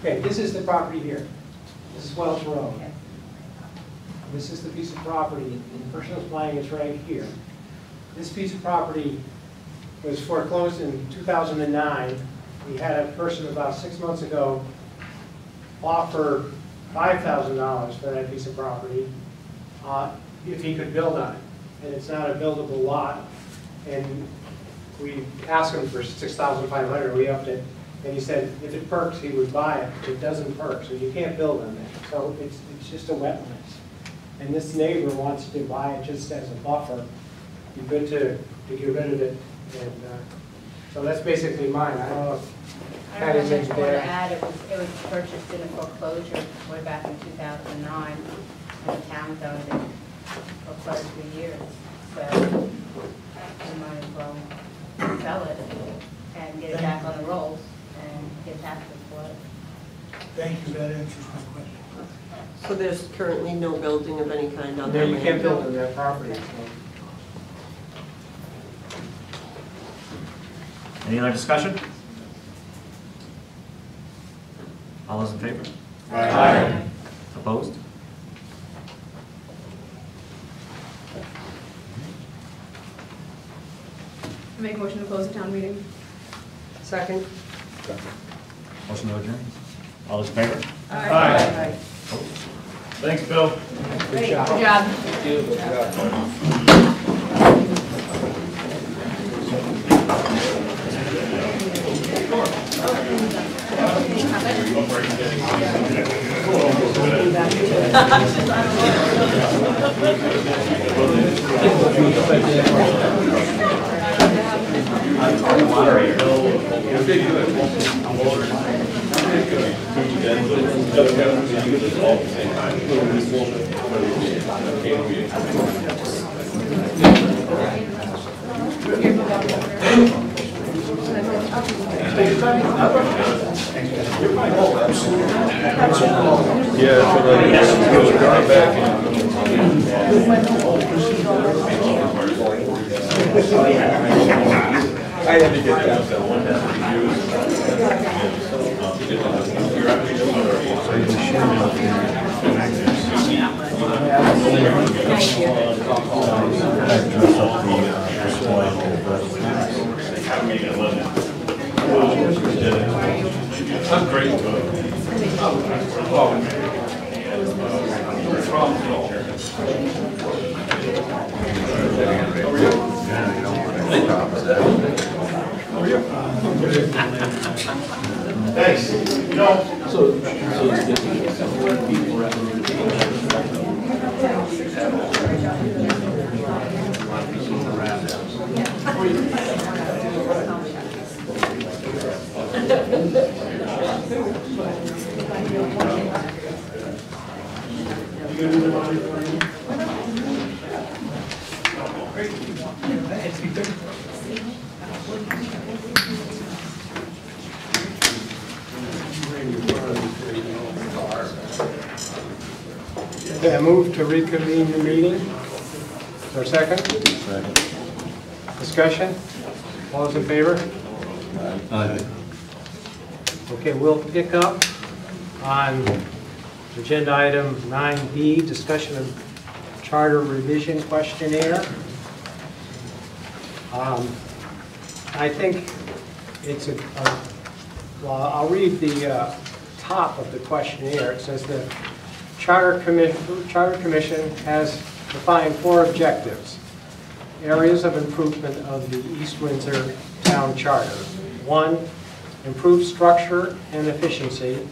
Okay, this is the property here. This is Wells Road. This is the piece of property, and the person who's buying is right here. This piece of property was foreclosed in 2009. We had a person about 6 months ago offer $5,000 for that piece of property if he could build on it. And it's not a buildable lot. And we asked him for $6,500, we upped it. And he said if it perks, he would buy it. It doesn't perk, so you can't build on that. So it's just a wetlands. And this neighbor wants to buy it just as a buffer. Be good to get rid of it. And so that's basically mine. I don't know if I don't Patty's know in much more to there. add. It was purchased in a foreclosure way back in 2009, and the town's owned it for quite a few years. So we might as well sell it and get it back on the rolls and get taxes for it. Thank you, that answers my question. So there's currently no building of any kind on that No, land? you can't build on that property. So. Any other discussion? All those in favor? Aye. Opposed? I make a motion to close the town meeting. Second. Motion to adjourn. All those in favor? Aye. Thanks, Bill. Good job. Good job. Thank you. Good job. I had to get that one I'm great. Thanks. You know, so it's different. People Okay, I move to reconvene the meeting. Is there a second? Second. Discussion? All those in favor? Aye. Okay, we'll pick up on agenda item 9B, discussion of charter revision questionnaire. I think it's well, I'll read the top of the questionnaire. It says the Charter Commission has defined 4 objectives. Areas of improvement of the East Windsor Town Charter. 1, improve structure and efficiency.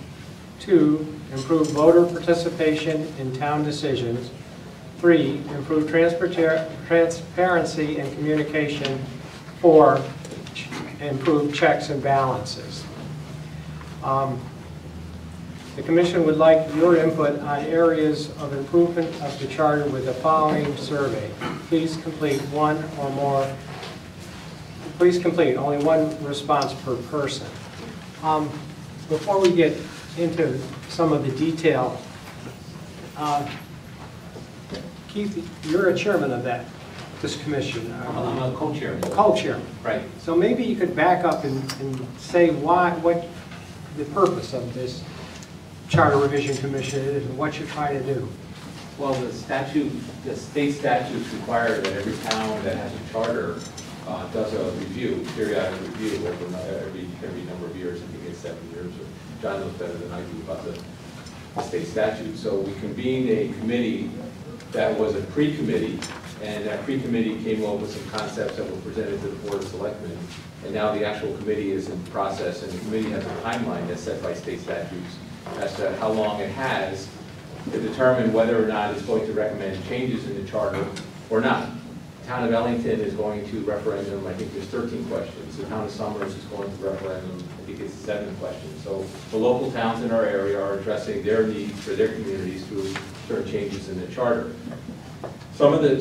2, improve voter participation in town decisions. 3, improve transparency and communication. 4, improve checks and balances. The Commission would like your input on areas of improvement of the Charter with the following survey. Please complete one or more. Please complete only 1 response per person. Before we get into some of the detail, Keith, you're a chairman of this commission. I'm a co-chairman. Co-chairman. Right. So maybe you could back up and say what the purpose of this Charter Revision Commission is and what you're trying to do. Well, the state statutes require that every town that has a charter does a review, periodic review over every number of years. I think it's 7 years. Or John knows better than I do about the state statute. So we convened a committee that was a pre-committee, and that pre-committee came up with some concepts that were presented to the Board of Selectmen. And now the actual committee is in process, and the committee has a timeline that's set by state statutes as to how long it has to determine whether or not it's going to recommend changes in the charter or not. The town of Ellington is going to referendum, I think there's 13 questions. The town of Summers is going to referendum, I think it's 7 questions. So the local towns in our area are addressing their needs for their communities through certain changes in the charter. Some of the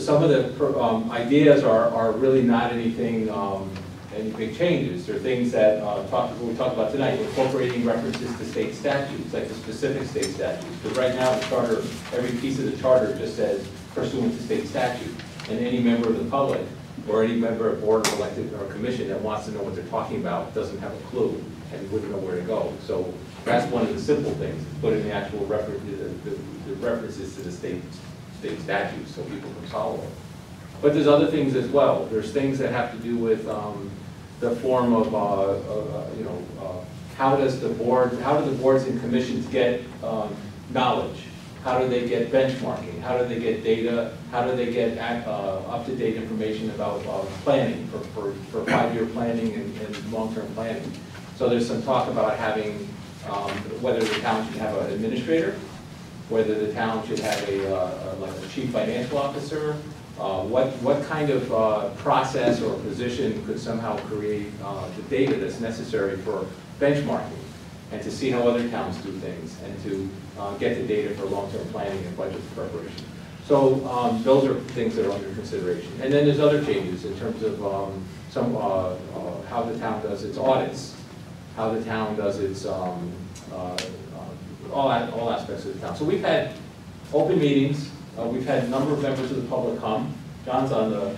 ideas are really not anything, any big changes. There are things that we talked about tonight, incorporating references to state statutes, like the specific state statutes. Because right now, the charter, every piece of the charter just says pursuant to state statute. And any member of the public or any member of board, elected, or commission that wants to know what they're talking about doesn't have a clue and wouldn't know where to go. So that's one of the simple things, put in the actual the references to the state statutes so people can follow it. But there's other things as well. There's things that have to do with the form of, how do the boards and commissions get knowledge? How do they get benchmarking? How do they get data? How do they get up-to-date information about planning for 5-year planning and long-term planning? So there's some talk about having, whether the town should have an administrator, whether the town should have like a chief financial officer, what kind of process or position could somehow create the data that's necessary for benchmarking and to see how other towns do things and to get the data for long-term planning and budget preparation. So those are things that are under consideration. And then there's other changes in terms of how the town does its audits, how the town does its all aspects of the town. So we've had open meetings. We've had a number of members of the public come. John's on the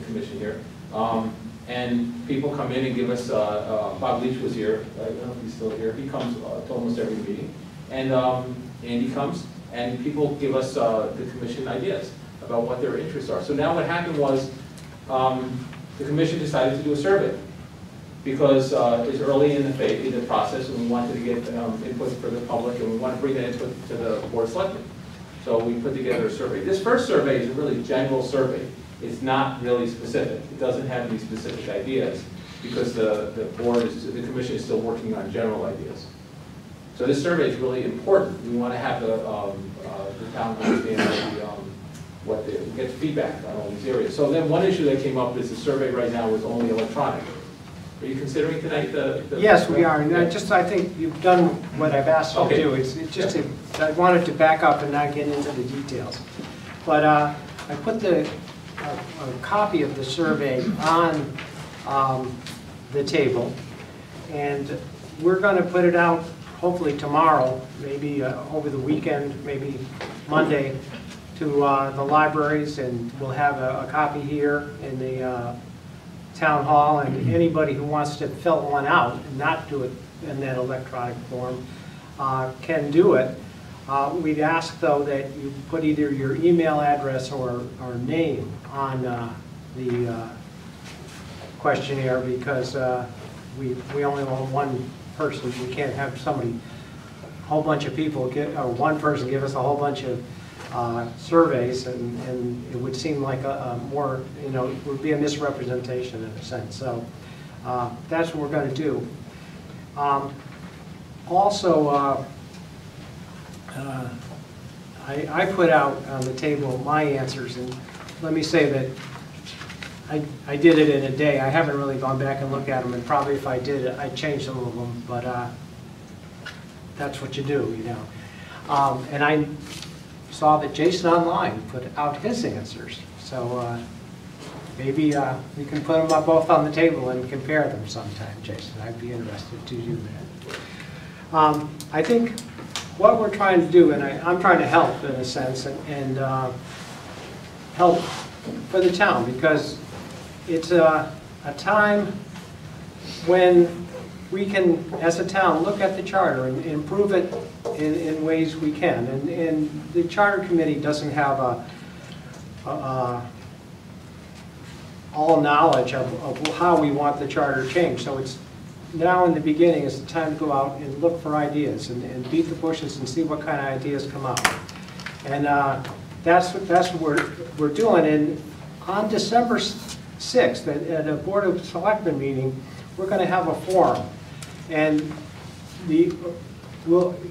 commission here. And people come in and give us, Bob Leach was here, I don't know if he's still here. He comes to almost every meeting. And Andy comes, and people give us the commission ideas about what their interests are. So now what happened was the commission decided to do a survey because it's early in the process, and we wanted to get input for the public, and we want to bring that input to the board of selectmen. So we put together a survey. This first survey is a really general survey. It's not really specific. It doesn't have any specific ideas because the commission is still working on general ideas. So this survey is really important. We want to have the town understand get feedback on all these areas. So then one issue that came up is the survey right now is only electronic. Are you considering tonight the Yes, we are. And I think you've done what I've asked you to do. It's just I wanted to back up and not get into the details. But I put a copy of the survey on the table, and we're going to put it out hopefully tomorrow, maybe over the weekend, maybe Monday, to the libraries, and we'll have a copy here in the town hall, and anybody who wants to fill one out and not do it in that electronic form can do it. We'd ask, though, that you put either your email address or name on the questionnaire, because we only want one person. We can't have a whole bunch of people, or one person give us a whole bunch of surveys, and it would seem like a more, it would be a misrepresentation in a sense. So that's what we're going to do. Also, I put out on the table my answers, and let me say that I did it in a day. I haven't really gone back and looked at them, and probably if I did it, I'd change some of them, but that's what you do, And I saw that Jason online put out his answers, so maybe we can put them up both on the table and compare them sometime, Jason. I'd be interested to do that. I think what we're trying to do, and I'm trying to help in a sense, and help for the town, because it's a time when we can, as a town, look at the charter and improve it in ways we can. And the charter committee doesn't have all knowledge of how we want the charter changed. So it's now in the beginning is the time to go out and look for ideas and beat the bushes and see what kind of ideas come out. And that's what we're doing. And on December 6th, at a Board of Selectmen meeting, we're going to have a forum. And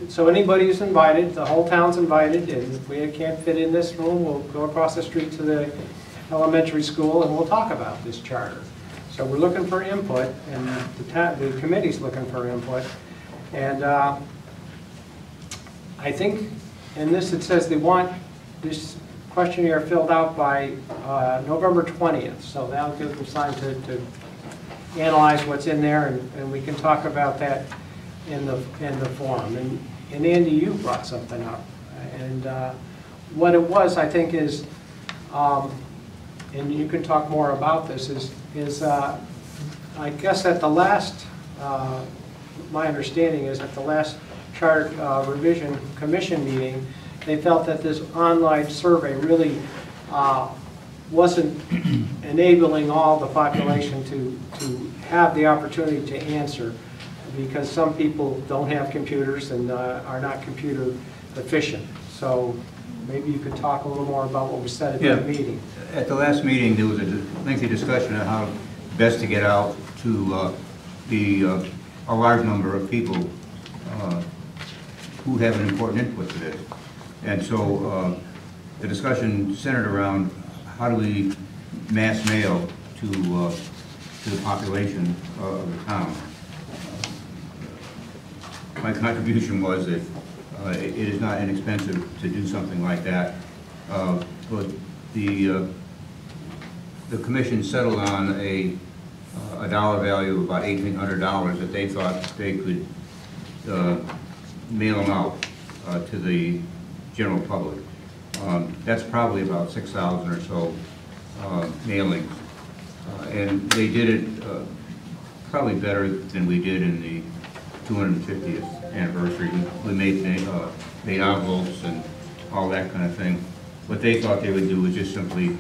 so anybody who's invited, the whole town's invited, and if we can't fit in this room, we'll go across the street to the elementary school and we'll talk about this charter. So we're looking for input, and the committee's looking for input. And I think in this it says they want this questionnaire filled out by November 20th. So that'll give them time to analyze what's in there, and we can talk about that in the forum. And Andy, you brought something up, and what it was, I think, is, and you can talk more about this, is I guess at the last, my understanding is at the last Charter Revision Commission meeting, they felt that this online survey really wasn't enabling all the population to have the opportunity to answer, because some people don't have computers and are not computer efficient. So maybe you could talk a little more about what was said at the meeting. At the last meeting, there was a lengthy discussion on how best to get out to a large number of people who have an important input to this. And so the discussion centered around how do we mass mail to the population of the town. My contribution was that it is not inexpensive to do something like that, but the commission settled on a dollar value of about $1,800 that they thought they could mail them out to the general public. That's probably about 6,000 or so mailings, and they did it probably better than we did in the 250th anniversary. We made envelopes and all that kind of thing. What they thought they would do was just simply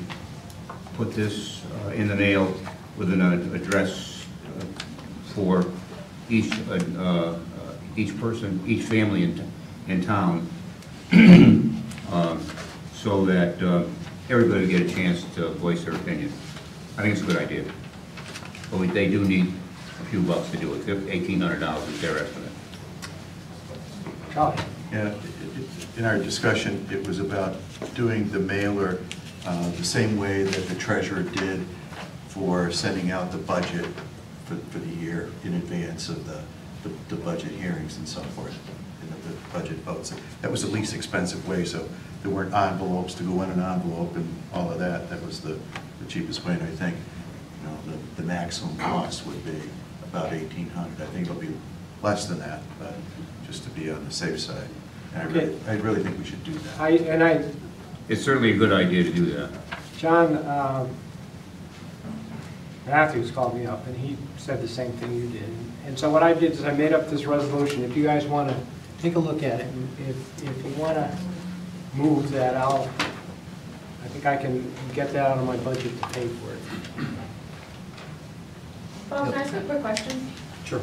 put this in the mail with an address for each person, each family in town, so that everybody would get a chance to voice their opinion. I think it's a good idea. But they do need a few bucks to do it. $1,800 is their estimate. Yeah, in our discussion, it was about doing the mailer the same way that the treasurer did for sending out the budget for the year in advance of the budget hearings and so forth, the budget votes. That was the least expensive way, so there weren't envelopes to go in an envelope and all of that. That was the cheapest way, and I think the maximum cost would be about $1,800. I think it'll be less than that, but just to be on the safe side. And I really think we should do that. It's certainly a good idea to do that. John Matthews called me up and he said the same thing you did. And so what I did is I made up this resolution. If you guys want to take a look at it, and if you want to move that, I think I can get that out of my budget to pay for it. Paul, can I ask a quick question? Sure.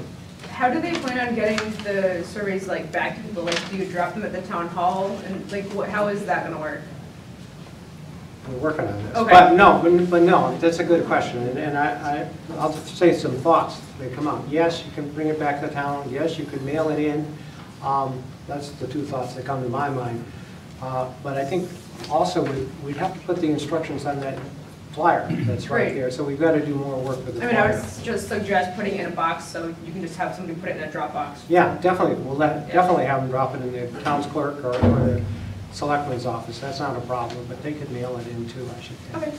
How do they plan on getting the surveys like back to people? Like, do you drop them at the town hall? And like, how is that going to work? We're working on this. Okay. But no, that's a good question. And I'll say some thoughts that come out. Yes, you can bring it back to town. Yes, you could mail it in. That's the two thoughts that come to my mind. But I think also we'd have to put the instructions on that flyer that's right there. So we've got to do more work with the flyer. I would just suggest putting it in a box so you can just have somebody put it in a drop box. Yeah, definitely. We'll definitely have them drop it in the town's clerk or the selectman's office. That's not a problem, but they could mail it in too, I should think. Okay.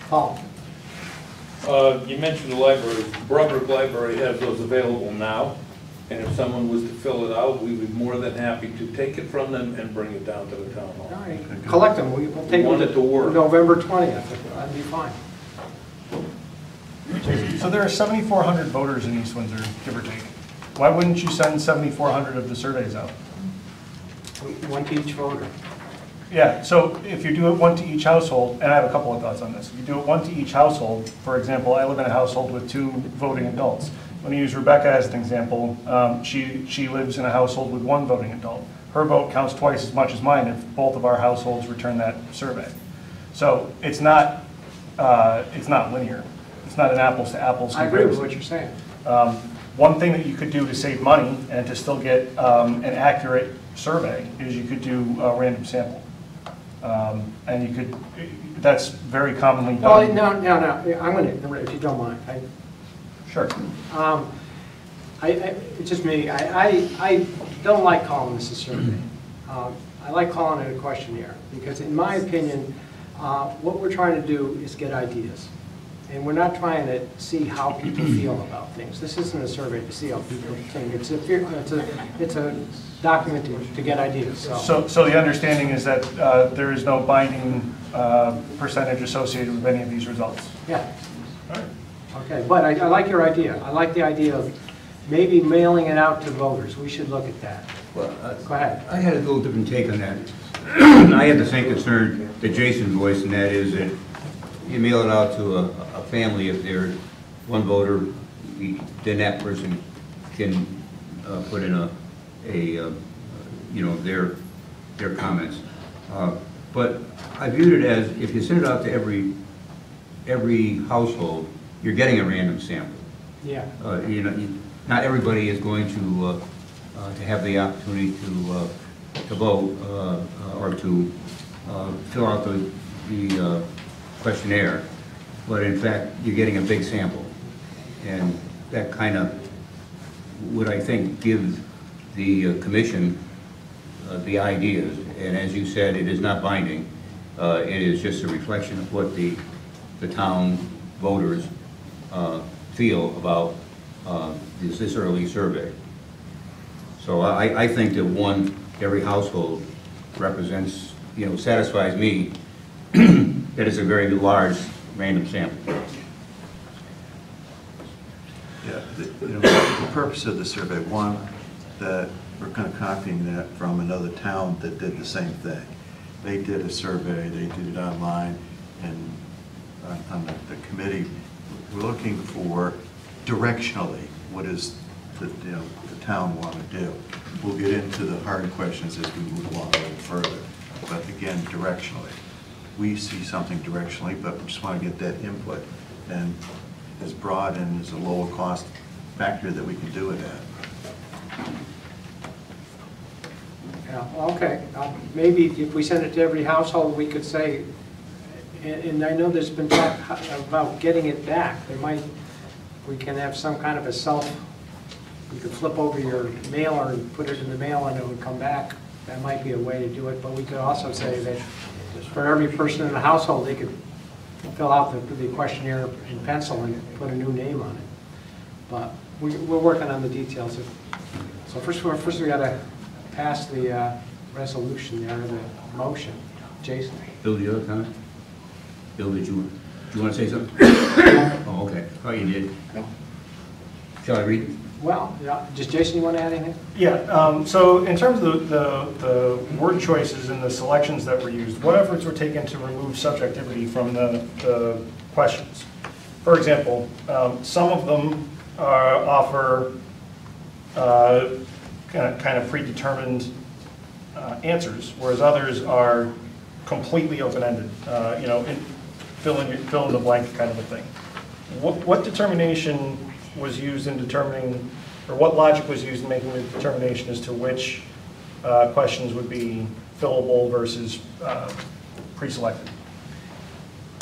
Paul? You mentioned the library. Broadbrook Library has those available now, and if someone was to fill it out, we would be more than happy to take it from them and bring it down to the town hall. All right. Collect them. We'll take them want it to work. November 20th. That'd be fine. So there are 7,400 voters in East Windsor, give or take. Why wouldn't you send 7,400 of the surveys out? One to each voter. Yeah, so if you do it one to each household, and I have a couple of thoughts on this. If you do it one to each household, for example, I live in a household with 2 voting adults. Let me use Rebecca as an example. She lives in a household with 1 voting adult. Her vote counts twice as much as mine if both of our households return that survey. So it's not linear. It's not an apples to apples comparison. I agree with what you're saying. One thing that you could do to save money and to still get an accurate survey is you could do a random sample. And you could, that's very commonly done. Well, no, I'm going to, if you don't mind. Sure. It's just me. I don't like calling this a survey. I like calling it a questionnaire because in my opinion, what we're trying to do is get ideas. And we're not trying to see how people feel about things. This isn't a survey to see how people think. It's a document to get ideas. So the understanding is that there is no binding percentage associated with any of these results? Yeah. All right. Okay, but I like your idea. I like the idea of maybe mailing it out to voters. We should look at that. Well, go ahead. I had a little different take on that. I had the same concern that Jason voiced, and that is that you mail it out to a family, if there's one voter, then that person can put in their comments. But I viewed it as, if you send it out to every household, you're getting a random sample. Yeah. Not everybody is going to have the opportunity to vote or to fill out the questionnaire, but in fact, you're getting a big sample. And that kind of would, I think, give the commission the ideas. And as you said, it is not binding. It is just a reflection of what the town voters feel about this early survey. So I think that every household represents, satisfies me that it's a very large random sample. Yeah, the purpose of the survey, one, that we're kind of copying that from another town that did the same thing. They did a survey, they did it online, and on the committee, we're looking for directionally what is the town want to do. We'll get into the hard questions as we move along a little further, but again, directionally. We see something directionally, but we just want to get that input, and as broad and as a lower cost factor that we can do it at. Yeah, okay. Maybe if we send it to every household, we could say, and I know there's been talk about getting it back. We can have some kind of you could flip over your mailer and put it in the mail and it would come back. That might be a way to do it, but we could also say that for every person in the household, they could fill out the questionnaire in pencil and put a new name on it. But we're working on the details. So first we got to pass the resolution there, the motion. Jason? Bill, do you have a comment? Bill, do you want to say something? Oh, okay. Oh, you did? No. Shall I read it? Well, yeah. Just Jason, you want to add anything? Yeah, so in terms of the word choices and the selections that were used, what efforts were taken to remove subjectivity from the questions? For example, some of them offer kind of predetermined answers, whereas others are completely open-ended, fill in the blank kind of a thing. What determination was used in determining, or what logic was used in making the determination as to which questions would be fillable versus pre-selected?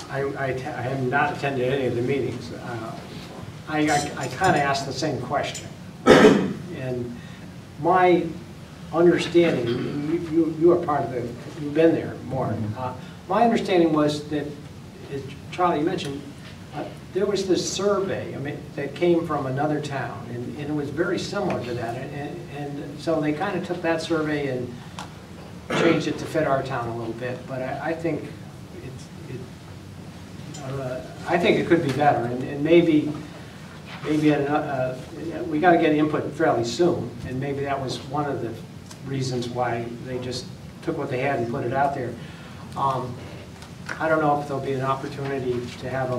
I have not attended any of the meetings. I kind of asked the same question. And my understanding, you are part of you've been there more. My understanding was that, as Charlie mentioned, there was this survey, that came from another town, and it was very similar to that. And so they kind of took that survey and changed it to fit our town a little bit. But I think it could be better, and maybe we got to get input fairly soon, and maybe that was one of the reasons why they just took what they had and put it out there. I don't know if there'll be an opportunity to have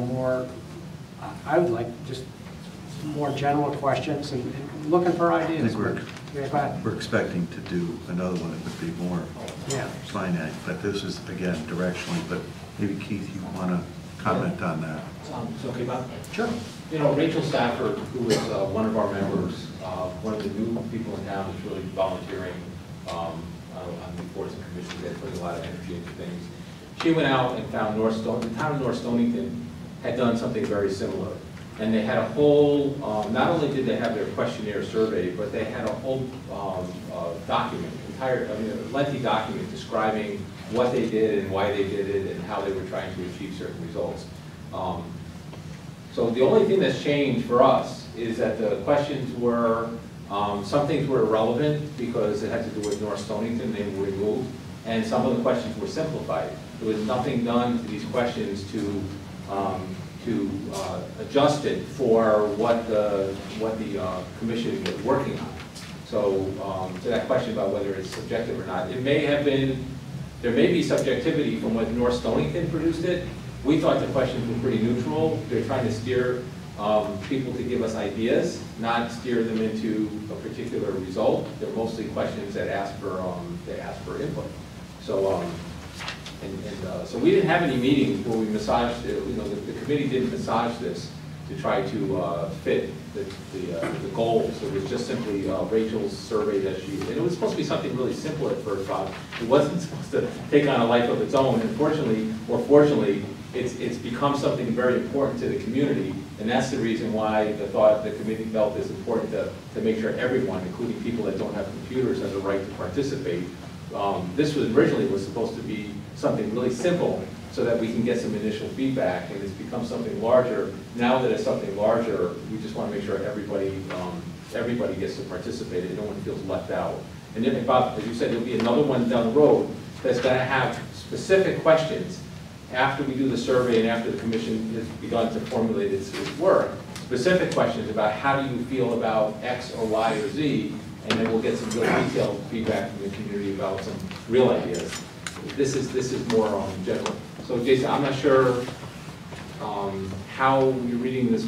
I would like just more general questions and looking for ideas. We're expecting to do another one that would be more finite, but this is, again, directionally, but maybe Keith, you want to comment on that? It's okay, Bob? Sure. Rachel Stafford, who is one of our members, one of the new people in town, is really volunteering on the boards and commissions. They're putting a lot of energy into things. She went out and found the town of North Stonington had done something very similar. And they had a whole, not only did they have their questionnaire survey, but they had a whole document, a lengthy document describing what they did and why they did it and how they were trying to achieve certain results. So the only thing that's changed for us is that the questions were, some things were irrelevant because it had to do with North Stonington, they were removed, and some of the questions were simplified. There was nothing done to these questions to adjust it for what the commission was working on. So to that question about whether it's subjective or not, it may have been, there may be subjectivity from when North Stonington produced it, We thought the questions were pretty neutral. They're trying to steer people to give us ideas, not steer them into a particular result. They're mostly questions that ask for input. So, so we didn't have any meetings where we massaged, the committee didn't massage this to try to fit the goals. It was just simply Rachel's survey that she, and it was supposed to be something really simple at first, Bob. It wasn't supposed to take on a life of its own. And fortunately, it's become something very important to the community, and that's the reason why the committee felt it's important to make sure everyone, including people that don't have computers, has a right to participate. This originally was supposed to be something really simple so that we can get some initial feedback, and it's become something larger. Now that it's something larger, we just want to make sure everybody gets to participate and no one feels left out. And then, Bob, as you said, there'll be another one down the road that's going to have specific questions after we do the survey and after the commission has begun to formulate its work, specific questions about how do you feel about X or Y or Z, and then we'll get some real detailed feedback from the community about some real ideas. This is more general. So Jason, I'm not sure how you're reading the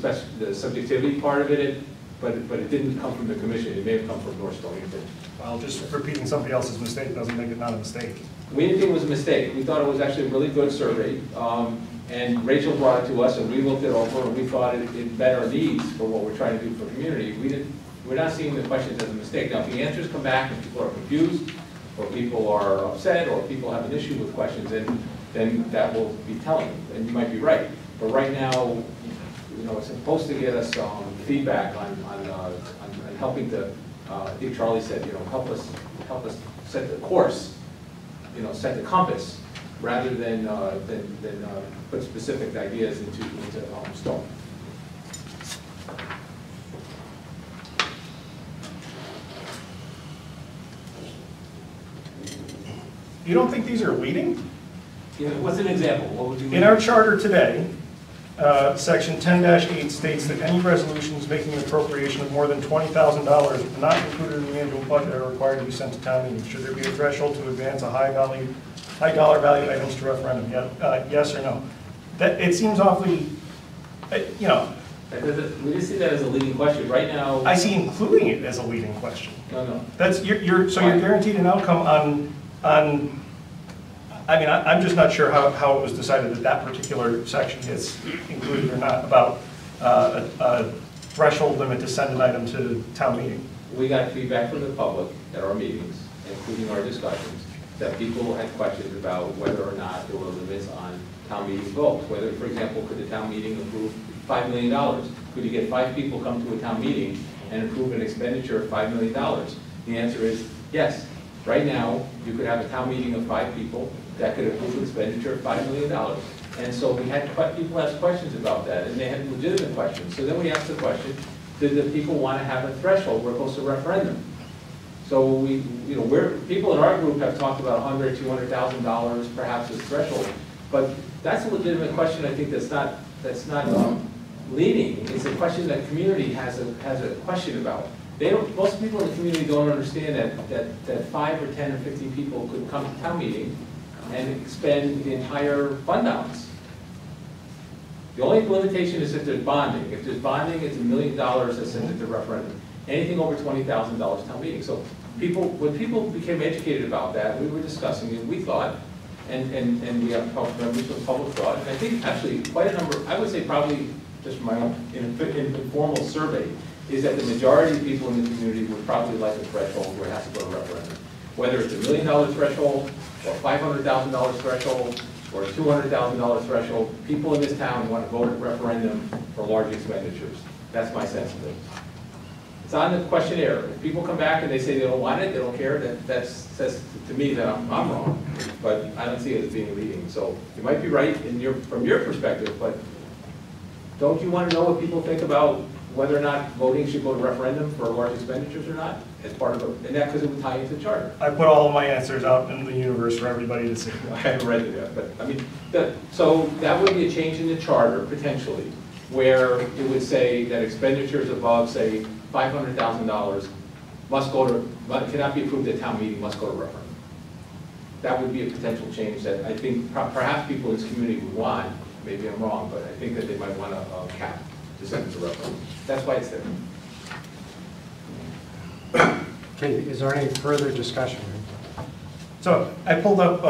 subjectivity part of it, but it didn't come from the commission. It may have come from North Stonington. Well, just repeating somebody else's mistake doesn't make it not a mistake. We didn't think it was a mistake. We thought it was actually a really good survey. And Rachel brought it to us, and we looked it over, and we thought it met our needs for what we're trying to do for the community. We're not seeing the questions as a mistake. Now, if the answers come back and people are confused, or people are upset, or people have an issue with questions, then that will be telling, and you might be right. But right now, it's supposed to get us feedback on helping to. I think Charlie said, help us set the course, set the compass, rather than put specific ideas into stone. You don't think these are leading? Yeah, what's an example? What would you In our charter today, section 10-8 states that any resolutions making an appropriation of more than $20,000 not included in the annual budget are required to be sent to town meeting. Should there be a threshold to advance a high dollar value items to referendum? Yes or no? That it seems awfully, We just see that as a leading question right now. I see including it as a leading question. No. That's you're guaranteed an outcome on. I mean, I'm just not sure how it was decided that particular section is included or not about a threshold limit to send an item to town meeting. We got feedback from the public at our meetings, including our discussions, that people had questions about whether or not there were limits on town meeting votes. Whether, for example, could the town meeting approve $5 million? Could you get 5 people come to a town meeting and approve an expenditure of $5 million? The answer is yes. Right now, you could have a town meeting of 5 people that could approve an expenditure of $5 million. And so we had people ask questions about that, and they had legitimate questions. So then we asked the question, did the people want to have a threshold where it goes to referendum? So people in our group have talked about $100,000, $200,000 perhaps as threshold, but that's a legitimate question. I think that's not leading. It's a question that community has a question about. Most people in the community don't understand that 5 or 10 or 15 people could come to town meeting and expend the entire fund balance. The only limitation is if there's bonding. If there's bonding, it's $1 million that's sent it to referendum. Anything over $20,000 town meeting. So when people became educated about that, we were discussing it, we thought, and we have members of public thought, and I think actually quite a number, I would say probably just from my own informal survey, is that the majority of people in the community would probably like a threshold where it has to go to referendum. Whether it's $1 million threshold, or $500,000 threshold, or a $200,000 threshold, people in this town want to vote at referendum for large expenditures. That's my sense of it. It's on the questionnaire. If people come back and they say they don't want it, they don't care, that says to me that I'm wrong. But I don't see it as being leading. So you might be right from your perspective, but don't you want to know what people think about whether or not voting should go to referendum for large expenditures or not, as part of it, and that because it would tie into the charter. I put all of my answers out in the universe for everybody to see. I haven't read it yet, but I mean, so that would be a change in the charter potentially, where it would say that expenditures above, say, $500,000 cannot be approved at town meeting, must go to referendum. That would be a potential change that I think perhaps people in this community would want, maybe I'm wrong, but I think that they might want to cap to send it to referendum. That's why it's there. Okay, is there any further discussion? So I pulled up,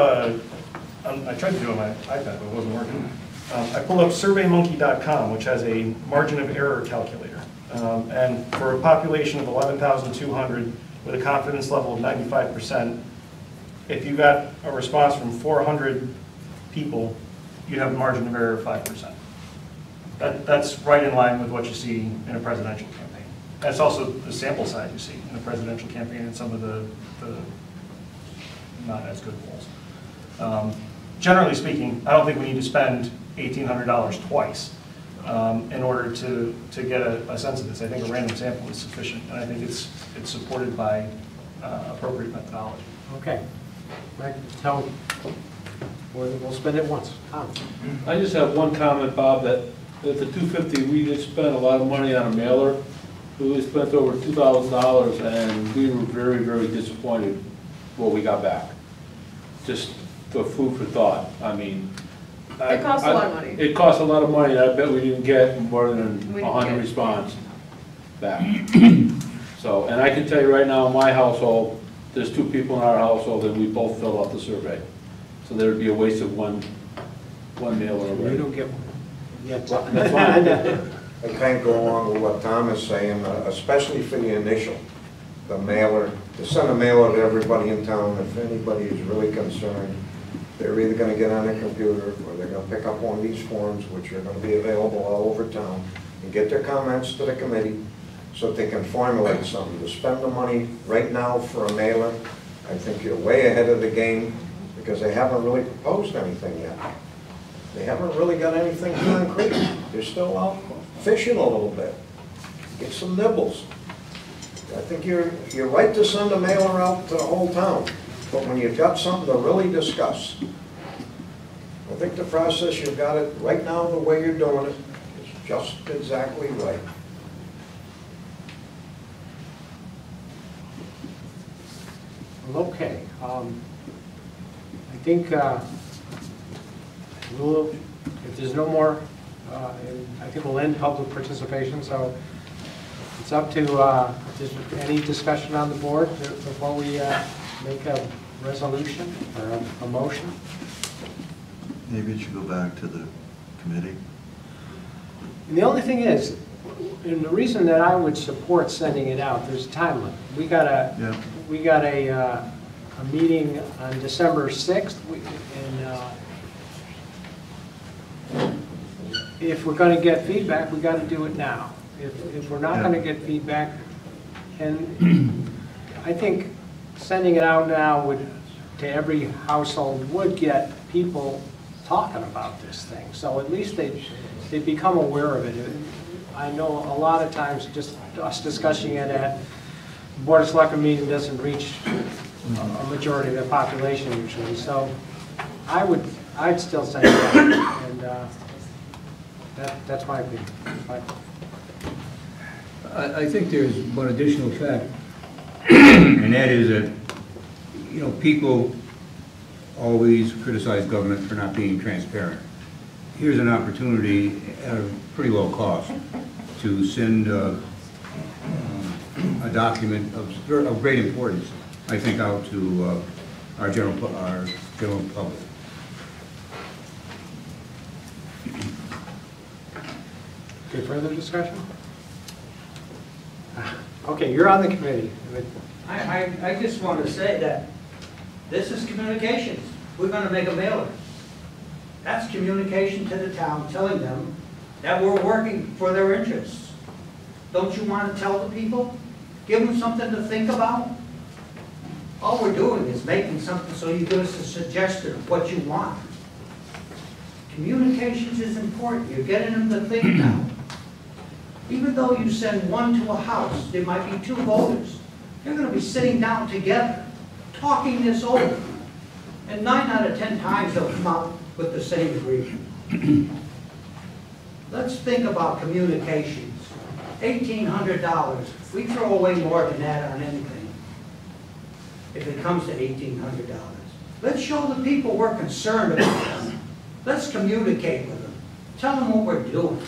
I tried to do it on my iPad, but it wasn't working. I pulled up surveymonkey.com, which has a margin of error calculator. And for a population of 11,200 with a confidence level of 95%, if you got a response from 400 people, you'd have a margin of error of 5%. That's right in line with what you see in a presidential campaign. That's also the sample size you see in a presidential campaign and some of the not as good polls. Generally speaking, I don't think we need to spend $1,800 twice in order to get a sense of this. I think a random sample is sufficient, and I think it's supported by appropriate methodology. Okay. Right, tell, we'll spend it once. Tom. I just have one comment, Bob, that at the 250, we did spend a lot of money on a mailer. We spent over $2,000, and we were very, very disappointed what we got back. Just for food for thought. I mean, It costs a lot of money. It costs a lot of money. I bet we didn't get more than 100 response back. So, and I can tell you right now, in my household, there's 2 people in our household, and we both fill out the survey. So there would be a waste of one mailer already. You don't get one. Yeah, that's fine. I can't go along with what Tom is saying, especially for the initial, the mailer, to send a mailer to everybody in town. If anybody is really concerned, they're either going to get on their computer or they're going to pick up one of these forms, which are going to be available all over town, and get their comments to the committee so that they can formulate something. To spend the money right now for a mailer, I think you're way ahead of the game because they haven't really proposed anything yet. They haven't really got anything concrete. They're still out fishing a little bit. Get some nibbles. I think you're right to send a mailer out to the whole town, but when you've got something to really discuss, I think the process, you've got it right now, the way you're doing it, is just exactly right. Okay. I think if there's no more, I think we'll end public participation. So it's up to is there any discussion on the board before we make a resolution or a motion. Maybe it should go back to the committee. And the only thing is, and the reason that I would support sending it out, there's a time limit. We got a meeting on December 6th, and if we're going to get feedback, we got to do it now. If we're not going to get feedback, and I think sending it out now to every household would get people talking about this thing. So at least they become aware of it. I know a lot of times just us discussing it at Board of Selectmen meeting doesn't reach a majority of the population usually. So I'd still say that, and that's my opinion. I think there's one additional fact, and that is that, you know, people always criticize government for not being transparent. Here's an opportunity at a pretty low cost to send a document of great importance, I think, out to our general public. Okay, further discussion? Okay, you're on the committee. I just want to say that this is communications. We're going to make a mailer. That's communication to the town, telling them that we're working for their interests. Don't you want to tell the people? Give them something to think about? All we're doing is making something so you give us a suggestion of what you want. Communications is important. You're getting them to think now. Even though you send one to a house, there might be 2 voters. They're going to be sitting down together, talking this over. And 9 out of 10 times they'll come out with the same agreement. Let's think about communications. $1,800. We throw away more than that on anything if it comes to $1,800. Let's show the people we're concerned about them. Let's communicate with them. Tell them what we're doing.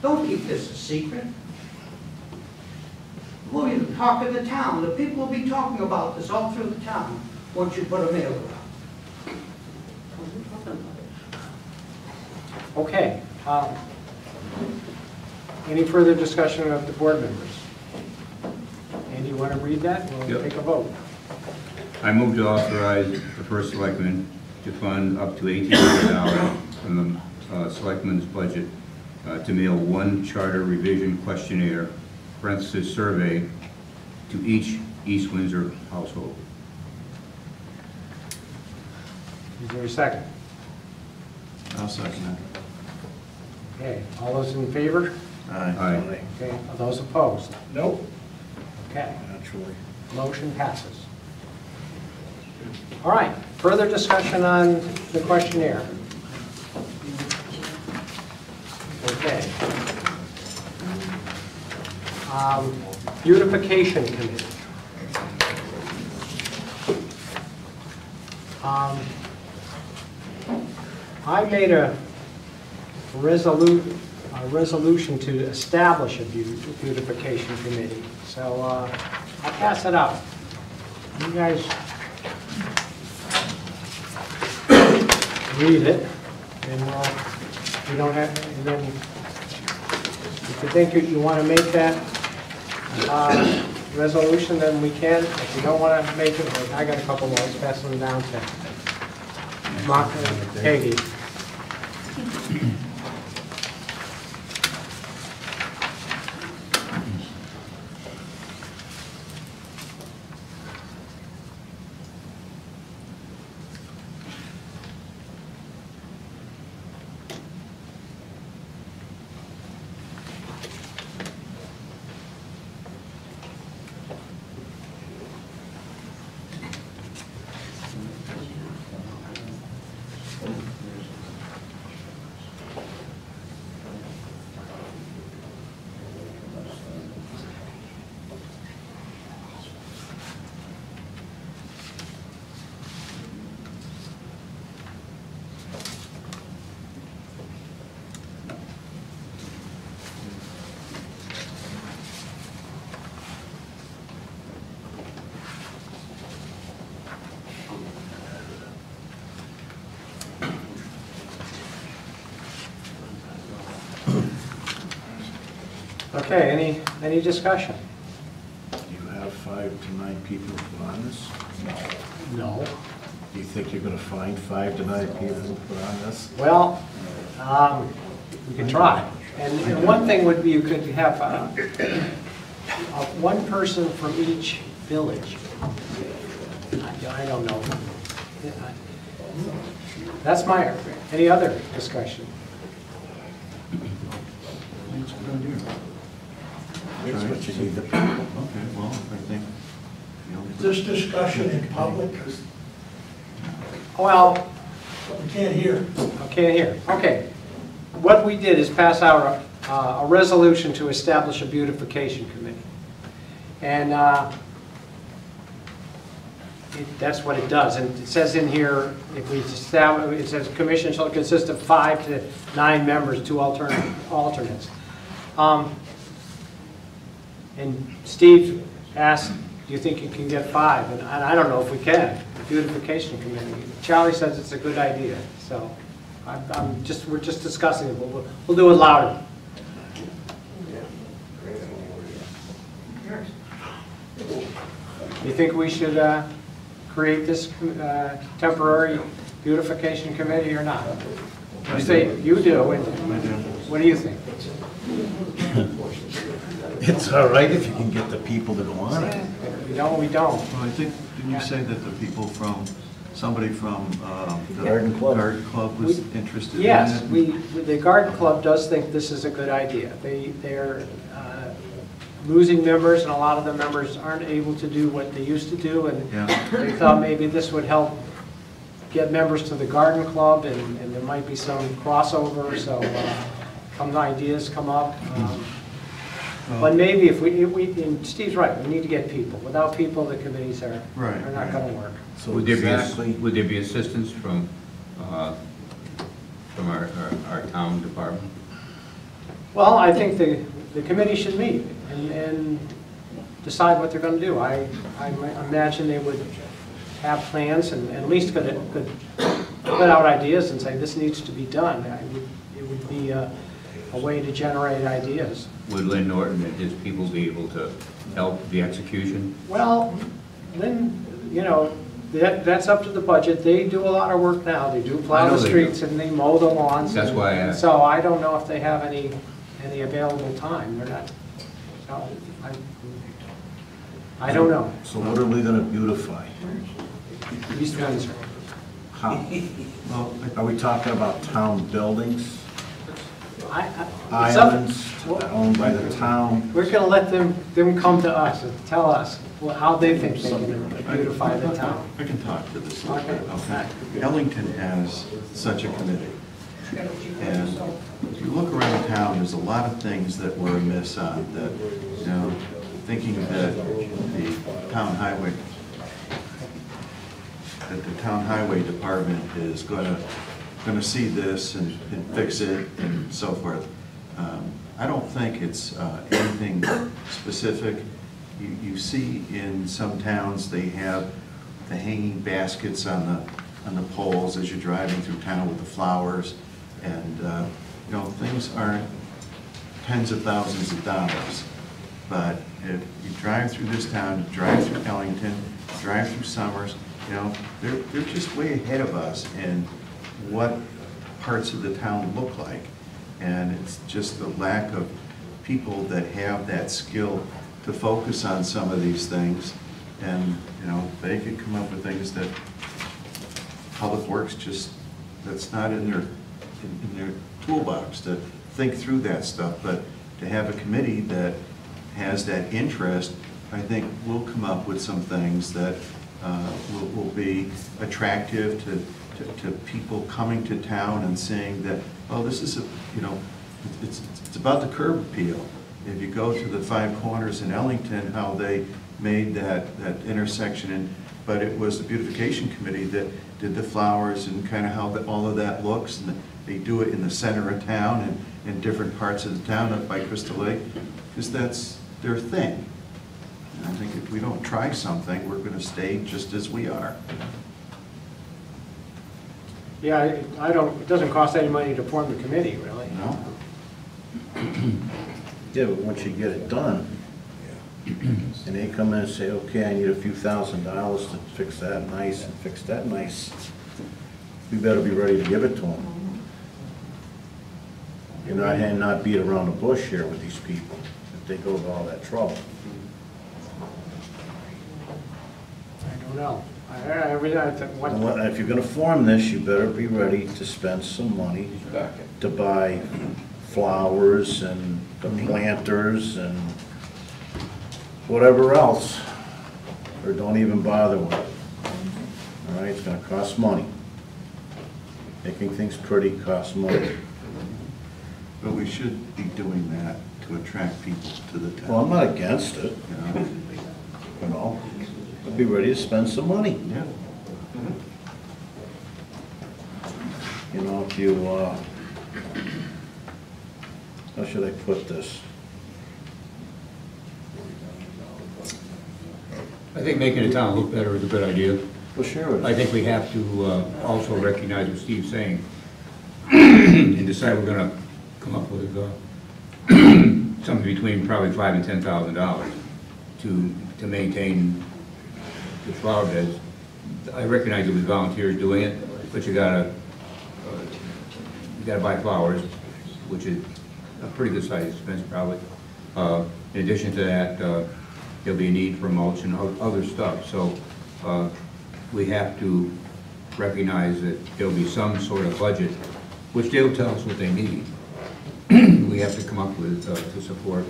Don't keep this a secret. We'll even talk to the town. The people will be talking about this all through the town once you put a mailer out. Okay. Any further discussion of the board members? Andy, you want to read that? We'll Yep. take a vote. I move to authorize the first selectman to fund up to $1,800 from the selectman's budget to mail one charter revision questionnaire, parentheses survey, to each East Windsor household. Is there a second? I'll second that. Okay, all those in favor? Aye. Okay, are those opposed? Nope. Okay, Naturally. motion passes. All right, further discussion on the questionnaire. Okay. Beautification Committee. I made a resolution to establish a beautification committee. So I'll pass it out. You guys read it, and you don't have. And then, if you think you want to make that resolution, then we can. If you don't want to make it, I got a couple more. Let's pass them down to Mark and Peggy. Okay, any discussion? Do you have 5 to 9 people to put on this? No. Do you think you're going to find 5 to 9 people to put on this? Well, we can try. And one thing would be you could have one person from each village. I don't know. That's any other discussion? That's what you need the people. Okay, well, I think, This discussion in public, Well, we can't hear. I can't hear. Okay. What we did is pass out a resolution to establish a beautification committee. And that's what it does. And it says in here, if we establish, it says commission shall consist of 5 to 9 members, 2 alternates. And Steve asked, do you think you can get 5? And I don't know if we can. The beautification committee. Charlie says it's a good idea. So we're just discussing it. We'll do it louder. You think we should create this temporary beautification committee or not? You say you do. And what do you think? It's all right if you can get the people to go on it. No, we don't. well, I think, didn't you say that the people from, somebody from the Garden Club was interested in it? Yes, the garden club does think this is a good idea. They're losing members, and a lot of the members aren't able to do what they used to do, and they thought maybe this would help get members to the garden club, and there might be some crossover, so some ideas come up. But maybe if and Steve's right, we need to get people. Without people, the committees are not going to work. So would there be assistance from from our town department? Well, I think the committee should meet and decide what they're going to do. I imagine they would have plans and at least could put out ideas and say, this needs to be done. It would be a way to generate ideas. Would Lynn Norton and his people be able to help the execution? Well, Lynn, you know, that's up to the budget. They do a lot of work now. They do plow the streets and they mow the lawns. That's why I asked. So I don't know if they have any available time. They're not, so I don't know. So what are we gonna beautify? East Windsor. How? Well, are we talking about town buildings? Islands owned by the town? We're going to let them come to us and tell us how they think they can beautify the town. I can talk to this a little bit about that. Ellington has such a committee. And if you look around town, there's a lot of things that we're amiss on that, you know, thinking that the town highway department is gonna see this and fix it and so forth. I don't think it's anything specific. You see in some towns, they have the hanging baskets on the poles as you're driving through town with the flowers. And, you know, things aren't tens of thousands of dollars. But if you drive through this town, drive through Ellington, drive through Summers, you know, they're just way ahead of us in what parts of the town look like. And it's just the lack of people that have that skill to focus on some of these things. And, you know, they could come up with things that Public Works just, that's not in their toolbox to think through that stuff. But to have a committee that has that interest, I think we'll come up with some things that will be attractive to people coming to town and saying that, oh, this is you know, it's about the curb appeal. If you go to the Five Corners in Ellington, how they made that intersection, but it was the Beautification Committee that did the flowers and kind of how all of that looks, and they do it in the center of town and in different parts of the town up by Crystal Lake, because that's their thing. And I think if we don't try something, we're going to stay just as we are. Yeah, it doesn't cost any money to form the committee, really. No? Yeah, but once you get it done, and they come in and say, okay, I need a few $1,000s to fix that nice and fix that nice, we better be ready to give it to them. You're not beat around the bush here with these people if they go to all that trouble. I don't know. If you're going to form this, you better be ready to spend some money to buy flowers and the planters and whatever else, or don't even bother with it. All right, it's going to cost money. Making things pretty costs money. But we should be doing that to attract people to the town. Well, I'm not against it. You know, but be ready to spend some money. Yeah. You know, if you, how should I put this? I think making the town look better is a good idea. Well, sure. I think we have to also recognize what Steve's saying and decide we're going to come up with something between probably $5,000 and $10,000 to maintain the flower beds. I recognize it was volunteers doing it, but you gotta buy flowers, which is a pretty good size expense probably. In addition to that, there'll be a need for mulch and other stuff. So we have to recognize that there'll be some sort of budget, which they'll tell us what they need. We have to come up with to support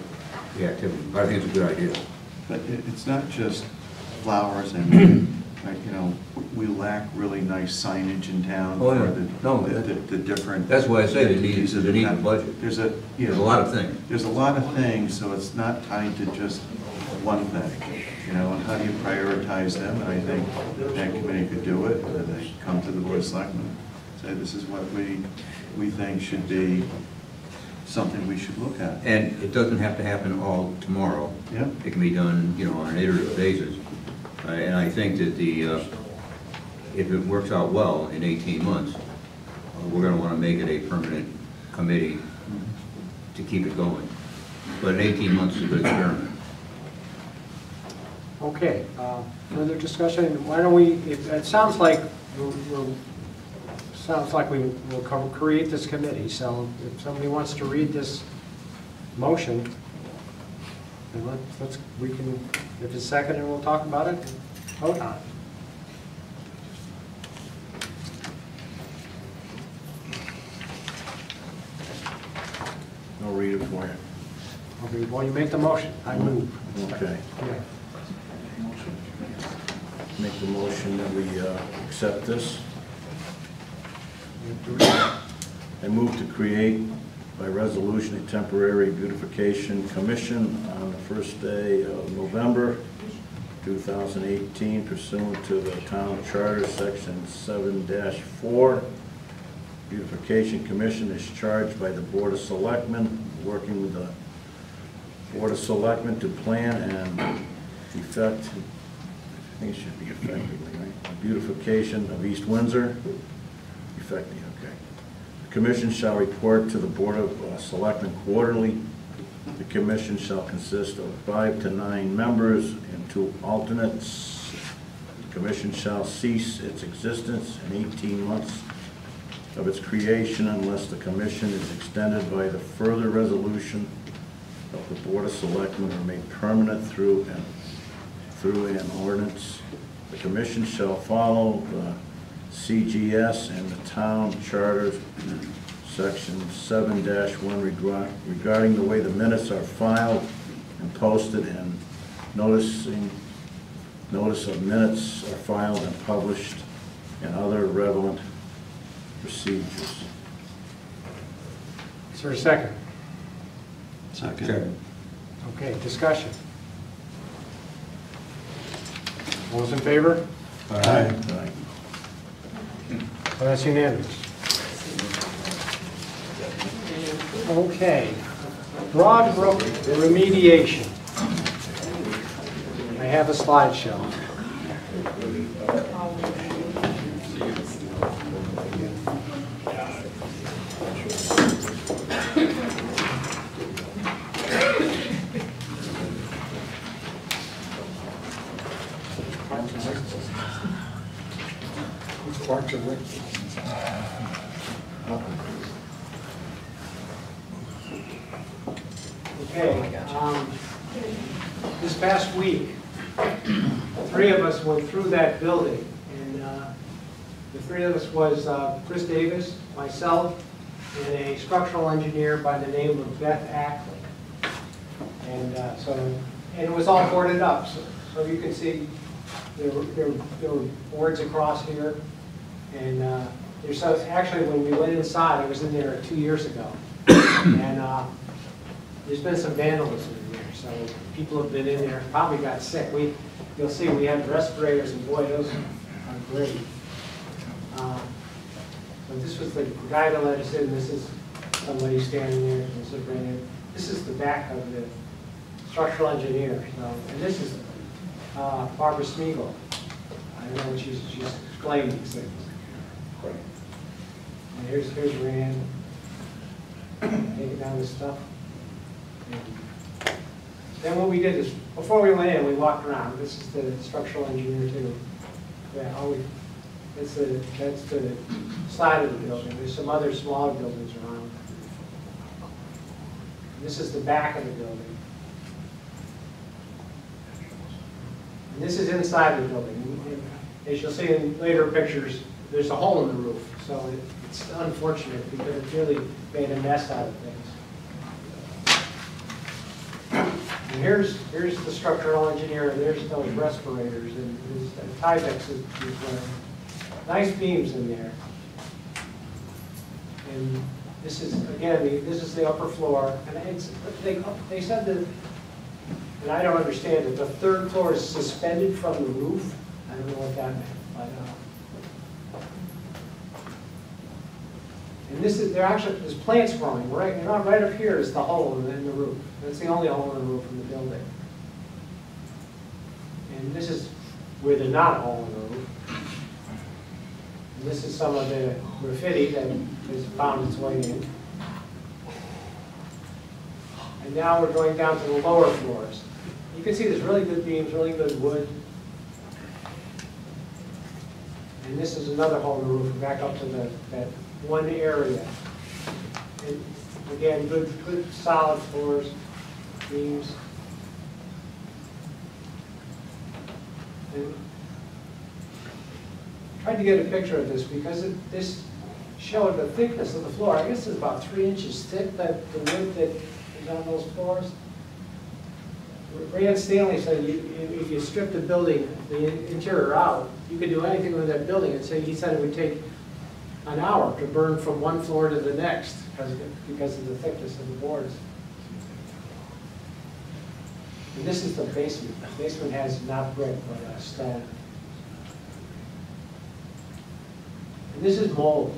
the activity. But I think it's a good idea. But it's not just flowers and, you know, we lack really nice signage in town Oh, yeah. for the different. That's why I say they need a budget. There's a lot of things. There's a lot of things, so it's not tied to just one thing, you know, and how do you prioritize them? And I think that committee could do it, and they come to the Board of Selectmen. say this is what we think should be something we should look at. And it doesn't have to happen all tomorrow. Yeah. It can be done, you know, on an iterative basis. And I think that if it works out well in 18 months, we're going to want to make it a permanent committee to keep it going. But in 18 months is a good experiment. Okay, further discussion? Why don't we, it sounds like we will create this committee, so if somebody wants to read this motion, then we can, if it's seconded, we'll talk about it and vote on it. I'll read it for you. Okay, well, you make the motion. I move. Okay. Yeah. Make the motion that we accept this. I move to create by resolution a temporary beautification commission on the first day of November 2018 pursuant to the town charter section 7-4. Beautification Commission is charged by the Board of Selectmen, working with the Board of Selectmen to plan and effect, I think it should be effectively, right? Beautification of East Windsor, effective, okay. The Commission shall report to the Board of Selectmen quarterly. The Commission shall consist of 5 to 9 members and 2 alternates. The Commission shall cease its existence in 18 months of its creation unless the Commission is extended by the further resolution of the Board of Selectmen or made permanent through an ordinance. The Commission shall follow the CGS and the Town Charter, Section 7-1, regarding the way the minutes are filed and posted, and notice of minutes are filed and published, and other relevant procedures. Is there a second? Second. Okay, discussion. All those in favor? Aye. Right. Well, that's unanimous. Okay. Broadbrook remediation. I have a slideshow. Okay, this past week, 3 of us went through that building, and the 3 of us was Chris Davis, myself, and a structural engineer by the name of Beth Ackley. And and it was all boarded up, so you can see there were boards across here, and actually when we went inside, I was in there 2 years ago, and there's been some vandalism in there, so people have been in there, probably got sick. You'll see we have respirators, and boy, those are great. So this was the guy that let us in. This is somebody standing there. This is the back of the structural engineer. And this is Barbara Smeagol. I don't know what she's explaining these things. And here's Rand taking down this stuff. And then what we did is, before we went in, we walked around. This is the structural engineer too. That's the side of the building. There's some other smaller buildings around. And this is the back of the building. And this is inside the building. And as you'll see in later pictures, there's a hole in the roof. So it's unfortunate because it really made a mess out of things. And here's the structural engineer. There's those respirators, and Tyvek is wearing nice beams in there. And this is, again, this is the upper floor. And they said that, and I don't understand it, the 3rd floor is suspended from the roof. I don't know what that meant. And there's plants growing, right, and right up here is the hole in the roof. That's the only hole in the roof in the building. And this is where there's not a hole in the roof. And this is some of the graffiti that has found its way in. And now we're going down to the lower floors. You can see there's really good beams, really good wood. And this is another hole in the roof, back up to that one area. And again, good solid floors, beams. And tried to get a picture of this because this showed the thickness of the floor. I guess it's about 3 inches thick, that the wood that is on those floors. Rand Stanley said if you strip the building, the interior out, you could do anything with that building. He said it would take an hour to burn from one floor to the next because of the thickness of the boards. And this is the basement. The basement has not brick, but stone. And this is mold.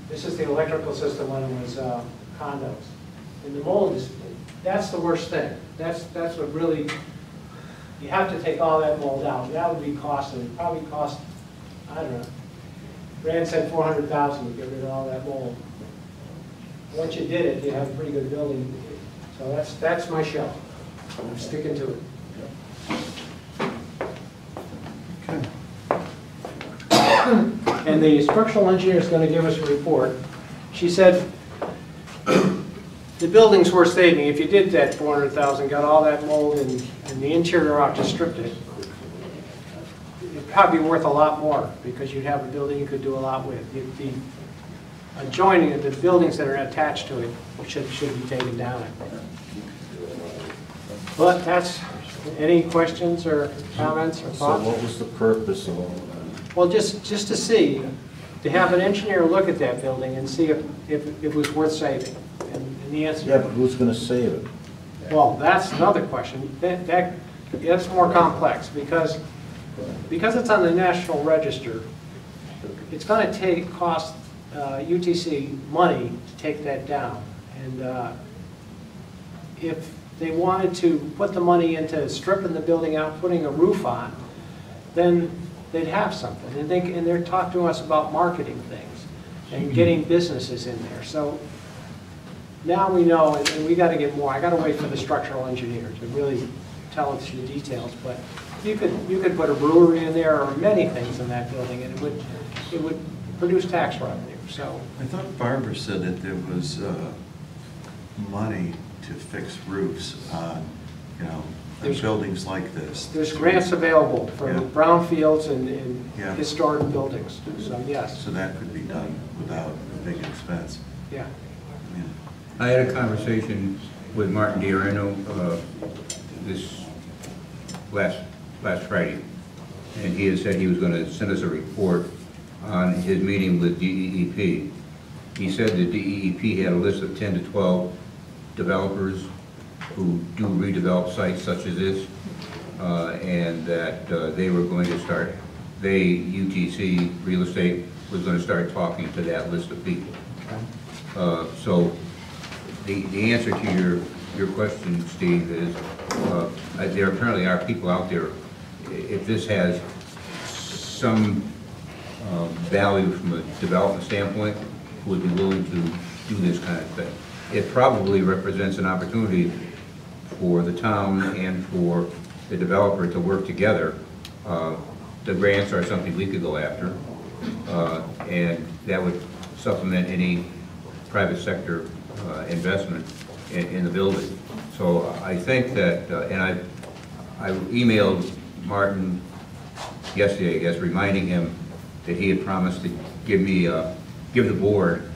This is the electrical system when it was condos. And the mold that's the worst thing. That's what really, you have to take all that mold out. That would be costly. It probably cost, I don't know. Rand said $400,000 to get rid of all that mold. Once you did it, you have a pretty good building. So that's my show. I'm sticking to it. And the structural engineer is going to give us a report. She said the building's worth saving. If you did that $400,000, got all that mold and the interior out, just stripped it, it'd probably be worth a lot more because you'd have a building you could do a lot with. The adjoining of the buildings that are attached to it should be taken down. But that's, any questions or comments or thoughts? So what was the purpose of all that? Well, just to see, to have an engineer look at that building and see if it was worth saving. And the answer. Yeah, but who's going to save it? Well, that's another question. That's more complex because it's on the National Register. It's going to cost UTC money to take that down. And if they wanted to put the money into stripping the building out, putting a roof on, then they'd have something. And they're talking to us about marketing things and getting businesses in there. So now we know, and we got to get more. I got to wait for the structural engineer to really tell us the details. But you could put a brewery in there or many things in that building, and it would produce tax revenue. So I thought Barbara said that there was money to fix roofs on, there's buildings like this. There's grants available for brownfields and historic buildings. So yes. So that could be done without a big expense. Yeah. I had a conversation with Martin Diarino this last Friday, and he had said he was going to send us a report on his meeting with DEEP. He said that DEEP had a list of 10 to 12 developers who do redevelop sites such as this, and that they were going to start, UTC Real Estate was going to start talking to that list of people. So the answer to your question, Steve, is there apparently are people out there, if this has some value from a development standpoint, who would be willing to do this kind of thing. It probably represents an opportunity for the town and for the developer to work together. The grants are something we could go after, and that would supplement any private sector investment in the building. So I think that, and I emailed Martin yesterday, I guess, reminding him that he had promised to give the board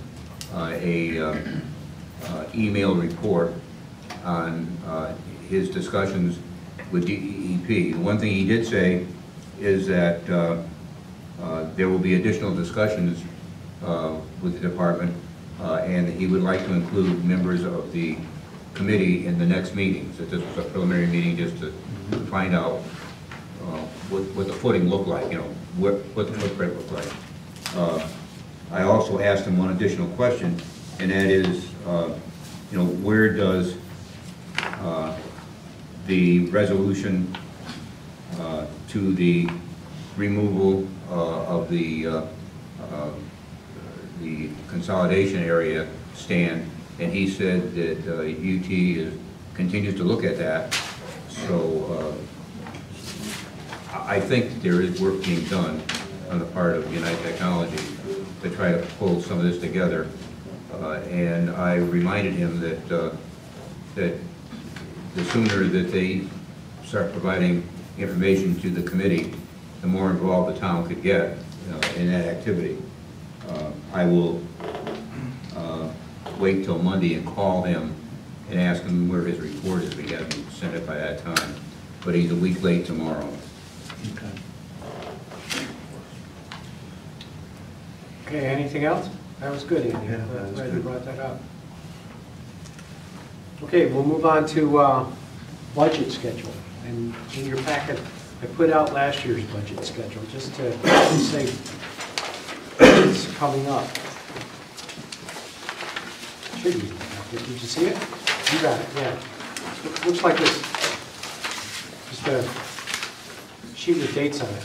a email report on his discussions with DEP. The one thing he did say is that there will be additional discussions with the department, and he would like to include members of the committee in the next meetings. That this was a preliminary meeting just to find out what the footing looked like, what the footprint looked like. I also asked him one additional question, and that is, where does the resolution to the removal of the consolidation area stand? And he said that UT continues to look at that. So I think there is work being done on the part of United Technology to try to pull some of this together. And I reminded him that that the sooner that they start providing information to the committee, the more involved the town could get in that activity. I will wait till Monday and call him and ask him where his report is. We haven't sent it by that time, but he's a week late tomorrow. Okay, anything else? That was good, Andy. Yeah, that was Glad you good. brought that up. Okay, we'll move on to budget schedule. And in your packet, I put out last year's budget schedule, just to say it's coming up. Should be. Did you see it? You got it, yeah. Looks like this. Just a sheet with dates on it.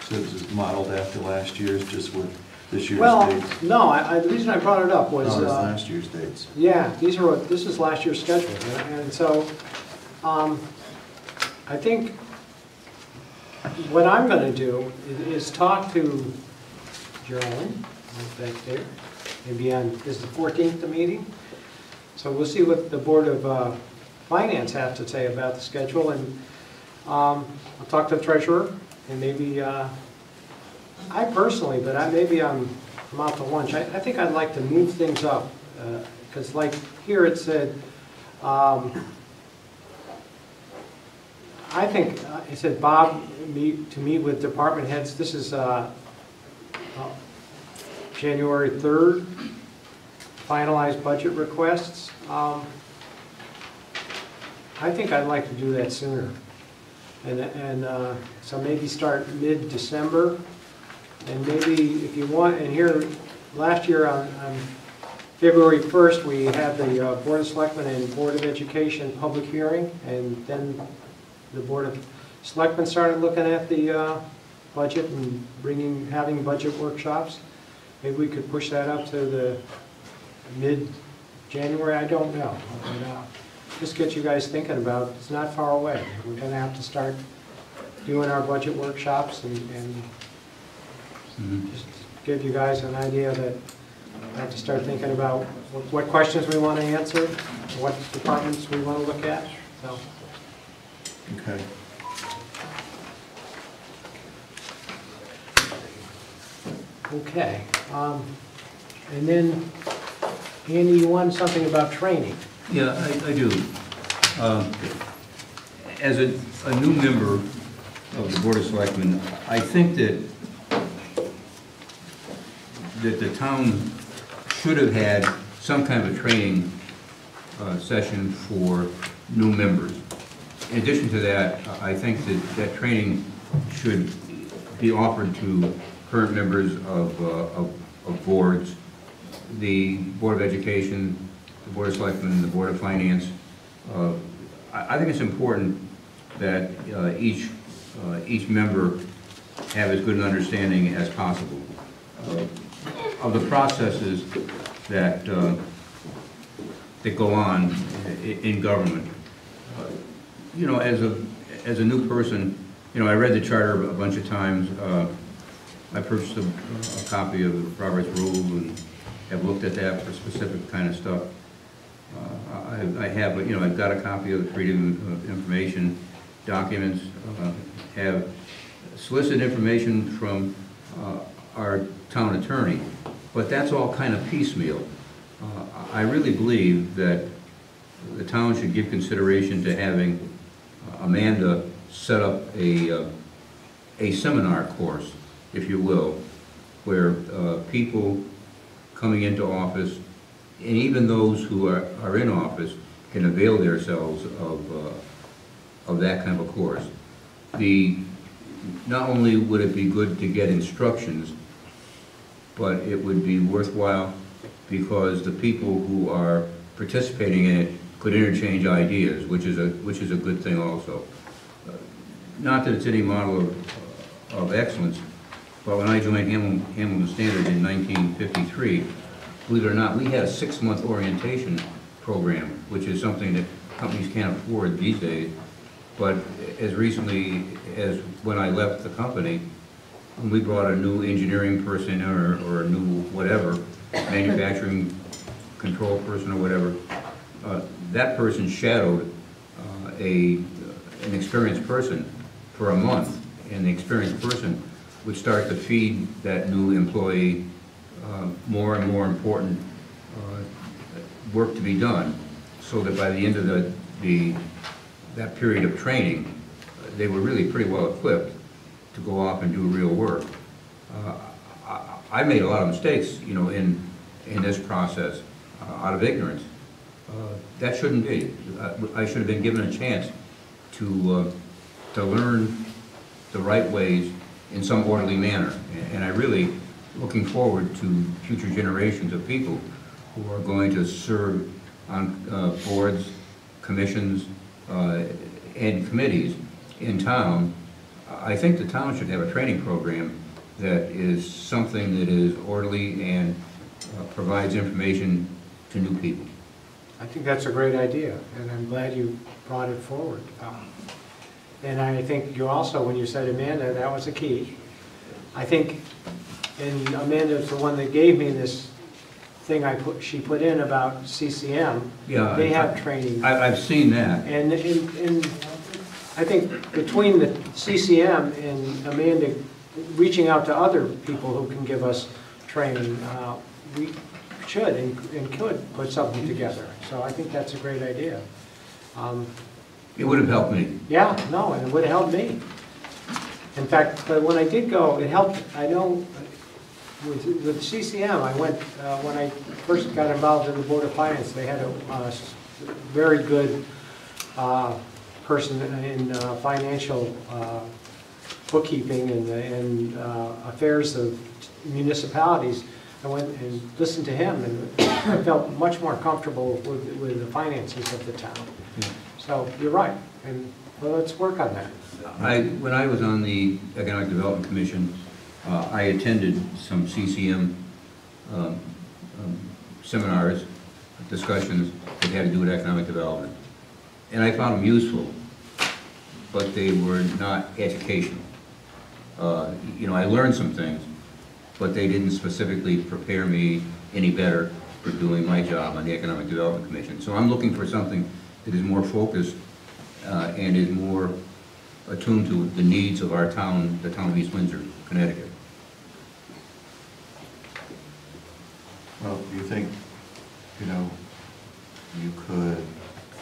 So this is modeled after last year's, just with this year's Well, dates? no, the reason I brought it up was... No, it's last year's dates. Yeah, this is last year's schedule, and so I think what I'm going to do is talk to Geraldine, right back there, maybe is the 14th the meeting? So we'll see what the Board of Finance has to say about the schedule, and I'll talk to the treasurer, and maybe, I personally, but maybe I'm out to lunch, I think I'd like to move things up, because like here it said, I think it said Bob to meet with department heads. This is January 3rd, finalized budget requests. I think I'd like to do that sooner. And so maybe start mid-December. And maybe if you want, and here, last year on February 1st, we had the Board of Selectmen and Board of Education public hearing, and then the Board of Selectmen started looking at the budget and having budget workshops. Maybe we could push that up to the mid-January, I don't know. But, just get you guys thinking about it. It's not far away. We're going to have to start doing our budget workshops and just give you guys an idea that I have to start thinking about what questions we want to answer, what departments we want to look at. So. Okay. Okay. And then, Andy, you wanted something about training. Yeah, I do. As a new member of the Board of Selectmen, I think that the town should have had some kind of a training session for new members. In addition to that, I think that training should be offered to current members of boards, the Board of Education, the Board of Selectmen, the Board of Finance. I think it's important that each member have as good an understanding as possible of the processes that go on in government. You know, as a new person, you know, I read the charter a bunch of times. I purchased a copy of Robert's Rules and have looked at that for specific kind of stuff. I have, you know, I've got a copy of the Freedom of Information documents, have solicited information from our town attorney, but that's all kind of piecemeal. I really believe that the town should give consideration to having Amanda set up a seminar course, if you will, where people coming into office, and even those who are in office, can avail themselves of that kind of a course. The not only would it be good to get instructions, but it would be worthwhile because the people who are participating in it could interchange ideas, which is a good thing also. Not that it's any model of excellence, but when I joined Hamilton Standard in 1953, believe it or not, we had a 6-month orientation program, which is something that companies can't afford these days. But as recently as when I left the company, we brought a new engineering person or a new whatever, manufacturing control person or whatever. That person shadowed an experienced person for a month, and the experienced person would start to feed that new employee more and more important work to be done, so that by the end of that period of training, they were really pretty well equipped to go off and do real work. I made a lot of mistakes, you know, in this process out of ignorance. That shouldn't be. I should have been given a chance to learn the right ways in some orderly manner. And I really looking forward to future generations of people who are going to serve on boards, commissions, and committees in town. I think the town should have a training program that is something that is orderly and provides information to new people. I think that's a great idea, and I'm glad you brought it forward. And I think you also, when you said Amanda, that was a key. I think, and Amanda's the one that gave me this thing she put in about CCM. Yeah, they have training. I've seen that. And I think between the CCM and Amanda reaching out to other people who can give us training, we should and could put something together. So I think that's a great idea. It would have helped me. Yeah, no, and it would have helped me. In fact, but when I did go, it helped. I know with CCM, I went, when I first got involved in the Board of Finance, they had a very good person in financial bookkeeping and affairs of municipalities. I went and listened to him, and I felt much more comfortable with the finances of the town. Yeah. So you're right, and well, let's work on that. When I was on the Economic Development Commission, I attended some CCM seminars, discussions that had to do with economic development. And I found them useful, but they were not educational. You know, I learned some things, but they didn't specifically prepare me any better for doing my job on the Economic Development Commission. So I'm looking for something that is more focused and is more attuned to the needs of our town, the town of East Windsor, Connecticut. Well, do you think, you know, you could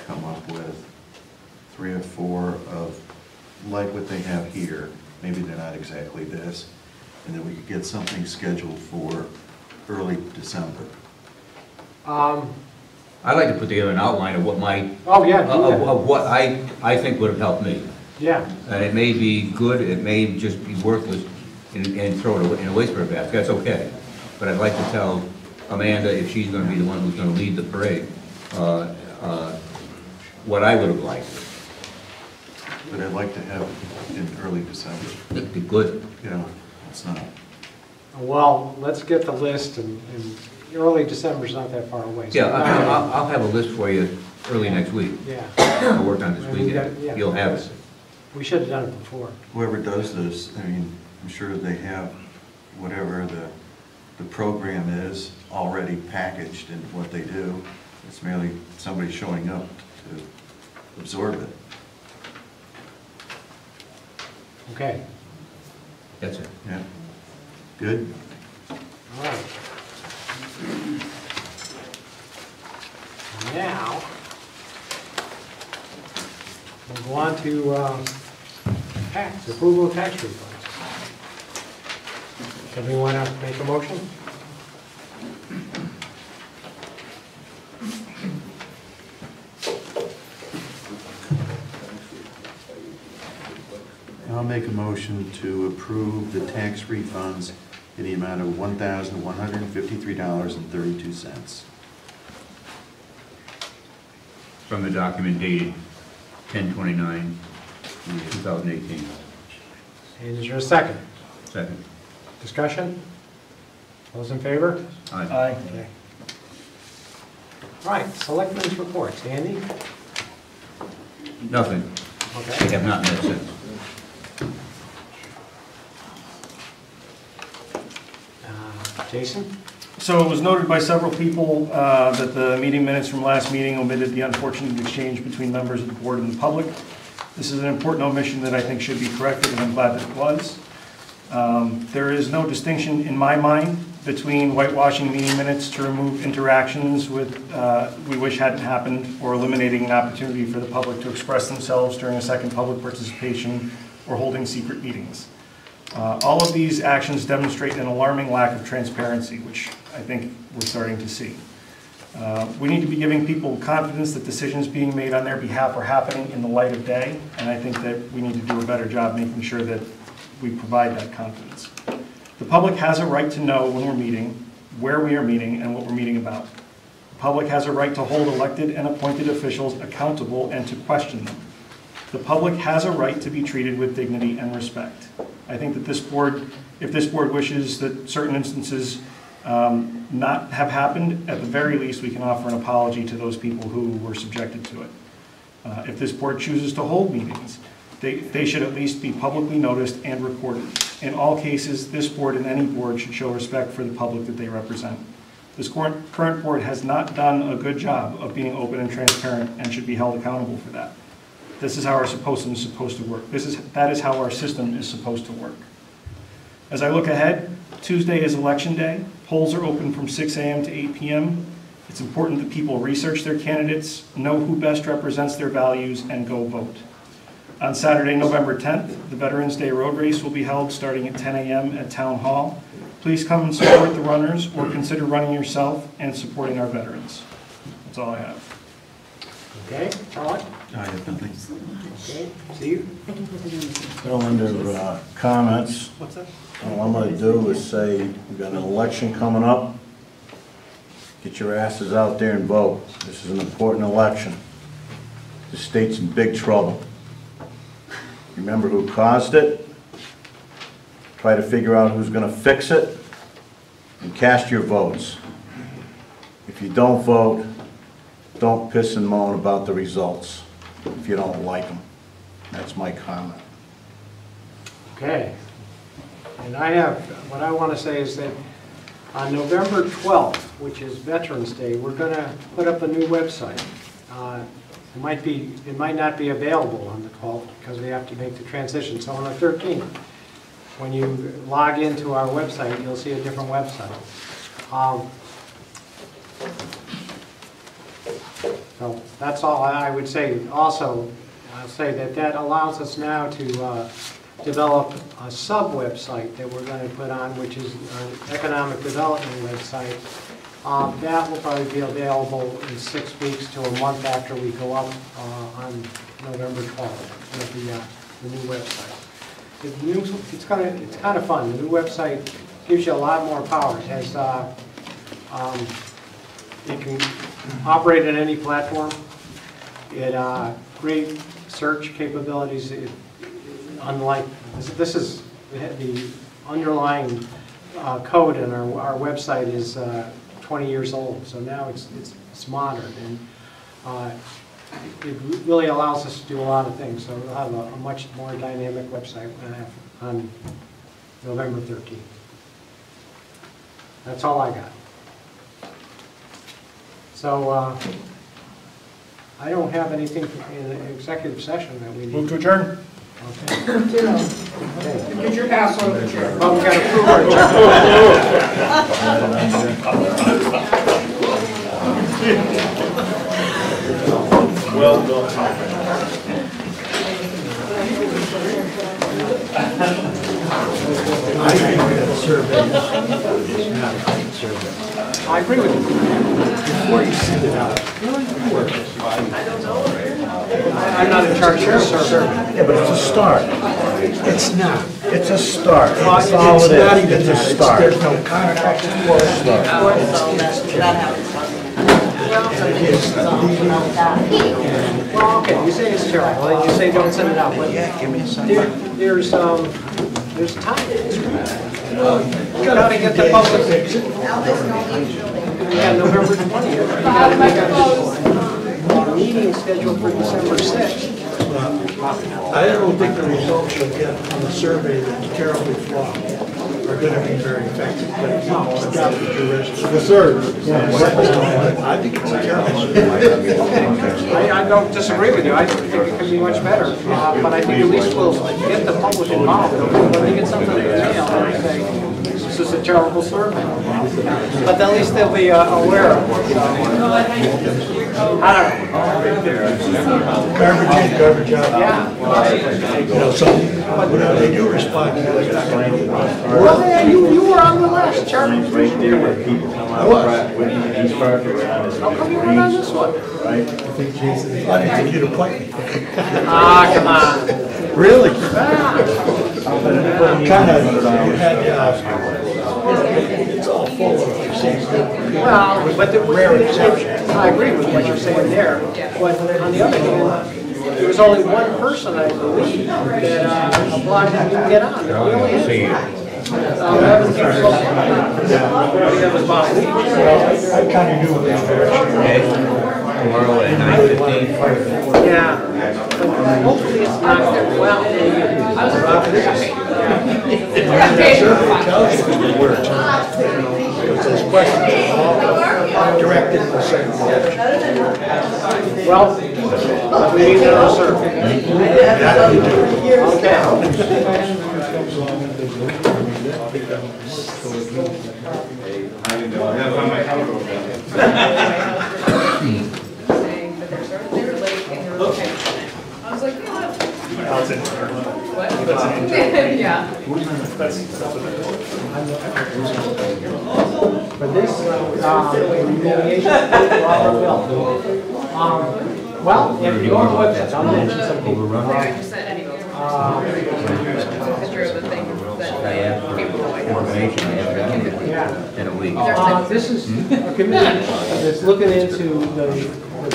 come up with 3 or 4 of like what they have here? Maybe they're not exactly this, and then we could get something scheduled for early December. I'd like to put together an outline of what of what I think would have helped me. Yeah. And it may be good, it may just be worthless and throw it away in a waste basket. That's okay. But I'd like to tell Amanda, if she's going to be the one who's going to lead the parade, what I would have liked. But I'd like to have it in early December. It'd be good. Yeah, it's not. Well, let's get the list, and early December's not that far away. So Yeah, I'll have a list for you early next week. Yeah. I'll work on this And we weekend. got- yeah. You'll have it. We should have done it before. Whoever does this, I mean, I'm sure they have whatever the program is already packaged in what they do. It's merely somebody showing up to absorb it. Okay. That's it. Yeah. Good? All right. Now, we'll go on to tax, approval of tax refunds. Somebody want to make a motion? I'll make a motion to approve the tax refunds in the amount of $1,153.32. From the document dated 10/29/2018. And is there a second? Second. Discussion? Those in favor? Aye. Okay. All right, selectmen's reports. Andy? Nothing. Okay. They have not met since. Jason? So it was noted by several people that the meeting minutes from last meeting omitted the unfortunate exchange between members of the board and the public. This is an important omission that I think should be corrected, and I'm glad that it was. There is no distinction in my mind between whitewashing meeting minutes to remove interactions with we wish hadn't happened, or eliminating an opportunity for the public to express themselves during a second public participation, or holding secret meetings. All of these actions demonstrate an alarming lack of transparency, which I think we're starting to see. We need to be giving people confidence that decisions being made on their behalf are happening in the light of day, and I think that we need to do a better job making sure that we provide that confidence. The public has a right to know when we're meeting, where we are meeting, and what we're meeting about. The public has a right to hold elected and appointed officials accountable and to question them. The public has a right to be treated with dignity and respect. I think that this board, if this board wishes that certain instances not have happened, at the very least we can offer an apology to those people who were subjected to it. If this board chooses to hold meetings, they should at least be publicly noticed and recorded. In all cases, this board and any board should show respect for the public that they represent. This current board has not done a good job of being open and transparent and should be held accountable for that. This is how our system is supposed to work. That is how our system is supposed to work. As I look ahead, Tuesday is election day. Polls are open from 6 a.m. to 8 p.m. It's important that people research their candidates, know who best represents their values, and go vote. On Saturday, November 10th, the Veterans Day Road Race will be held starting at 10 a.m. at Town Hall. Please come and support the runners, or consider running yourself and supporting our veterans. That's all I have. Okay, Todd? I have nothing. Okay, Steve? Still under comments. What's that? All I'm going to do is say we've got an election coming up. Get your asses out there and vote. This is an important election. The state's in big trouble. Remember who caused it. Try to figure out who's going to fix it. And cast your votes. If you don't vote, don't piss and moan about the results if you don't like them. That's my comment. Okay. And what I want to say is that on November 12th, which is Veterans Day, we're going to put up a new website. It might not be available on the 12th because we have to make the transition. So on the 13th, when you log into our website, you'll see a different website. So that's all I would say. Also, I'll say that allows us now to develop a sub-website that we're going to put on, which is an economic development website. That will probably be available in 6 weeks to a month after we go up on November 12th with the new website. It's kind of fun. The new website gives you a lot more power. It has it can operate in any platform. It great search capabilities. Unlike this is the underlying code in our website is 20 years old, so now it's modern, and it really allows us to do a lot of things. So we'll have a much more dynamic website on November 13th. That's all I got. So I don't have anything in the executive session that we need. Move to adjourn. Okay. Get your ass on the chair. Well, we got to prove our Well done. I think that survey is not a great survey. I agree with you. Before you send it out, work. I'm not in charge of the survey. Yeah, but it's a start. It's not. It's a start. It's That's all not it is. even It's a that. start. There's no contract for it. Well, okay, you say it's terrible, and you say don't send it out, but Give me a second. there's time. You gotta get the public. Yeah, November 20th. Meeting scheduled for December 6th. I don't think the results you'll get on the survey that's terribly flawed are going to be very effective. But it's got to be your register. The third. I think it's terrible. I don't disagree with you, I think it could be much better, but I think at least we'll get the public involved. When they get something in the mail, they say, this is a terrible survey. But at least they'll be aware of it. I don't know. Garbage in, garbage out. Yeah. You know, so when they do respond, you know, it's not going to be. Well, yeah, you were on the last chart. Right there where people come out. He's parked around. How come you weren't on this one? Right? I think Jason, I didn't think you'd appoint me. Ah, come on. Really? Kind of, you had, it's all full of things. Well, but the Rare exception. I agree with what you're saying there. But on the other hand, there was only one person, I believe, that applied and didn't get on. We only had that was Bob Lee. I kind of knew what they were. Tomorrow at 9:15. Yeah. But hopefully it's not that well. Those questions are all directed in the same direction. Well, we need to know, sir. I was like, That's it. what? That's an intro. Yeah. That's what it is. For this, remediation, well, if you go on the website, I'll mention some people. I just sent any picture of the thing that people might have. In a week. This is a committee that's looking into the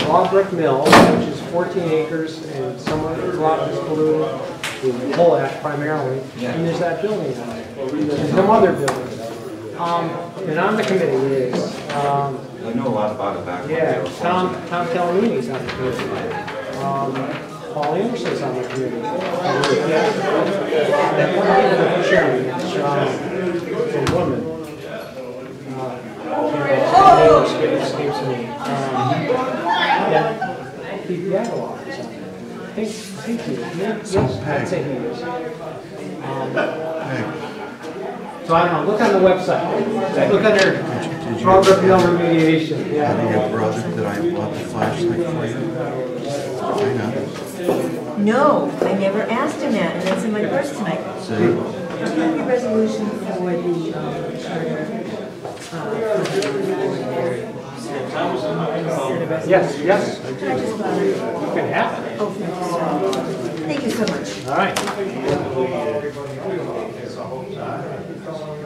raw brick mill, which is 14 acres, and some of the lot is polluted, the coal ash primarily, and there's that building on it, and some other buildings. And on the committee is, I know a lot about it back when they yeah, were Tom Calamini's on the committee. Paul Anderson's on the committee. That one chairman, it's a woman. Escapes me. Pete Yagaloff is on there. I think he is. Yes, I'd say he is. So I don't know, look on the website. Look under Robert Mill Remediation. Your brother that I bought the flashlight for you? I know. No, I never asked him that, and that's in my purse tonight. See? Do you have a resolution for the charter? Yes, yes. Can I just borrow it? You can have it. Oh, thank you so much. All right.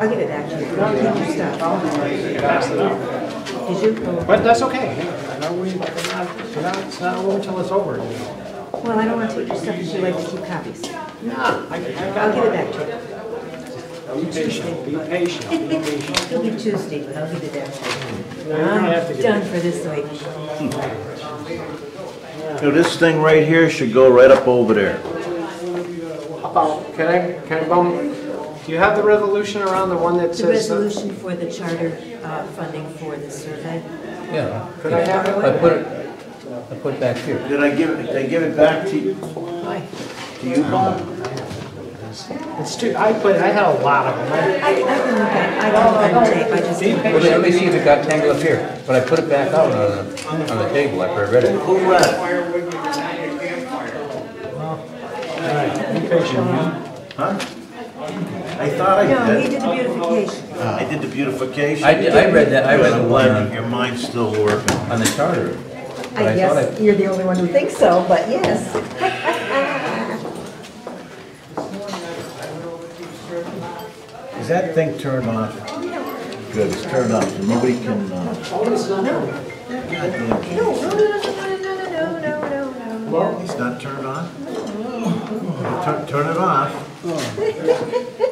I'll give it back to you. Keep your stuff. Pass it up. Did you? But that's okay. It's not over until it's over. Well, I don't want to take your stuff if you like to keep copies. Yeah, I'll give it back to you. Be patient, be patient, be patient. It'll be Tuesday, but I'll give it back to you. No, you're gonna have to I'm get done it. for this week. Now, this thing right here should go right up over there. About, can I bum, do you have the resolution around the one that The says? resolution for the charter funding for the survey. Yeah. Could I have it? I put it back here. Did I give it back to you? To you, Bob? It's too, I had a lot of them. I can look at, I can look on tape, I just. Well, let me see if it got tangled up here. But I put it back out on the table after I read it. Who read it? All right, be patient. Huh? I thought I did. No, he did the beautification. I did the beautification? I read that, I read the I'm one glad your mind's still working. on the charter. But I thought guess you're the only one who thinks so, but yes. Is that thing turned off? Good, it's turned off, so nobody can, No, no. it's not turned on? Turn it off.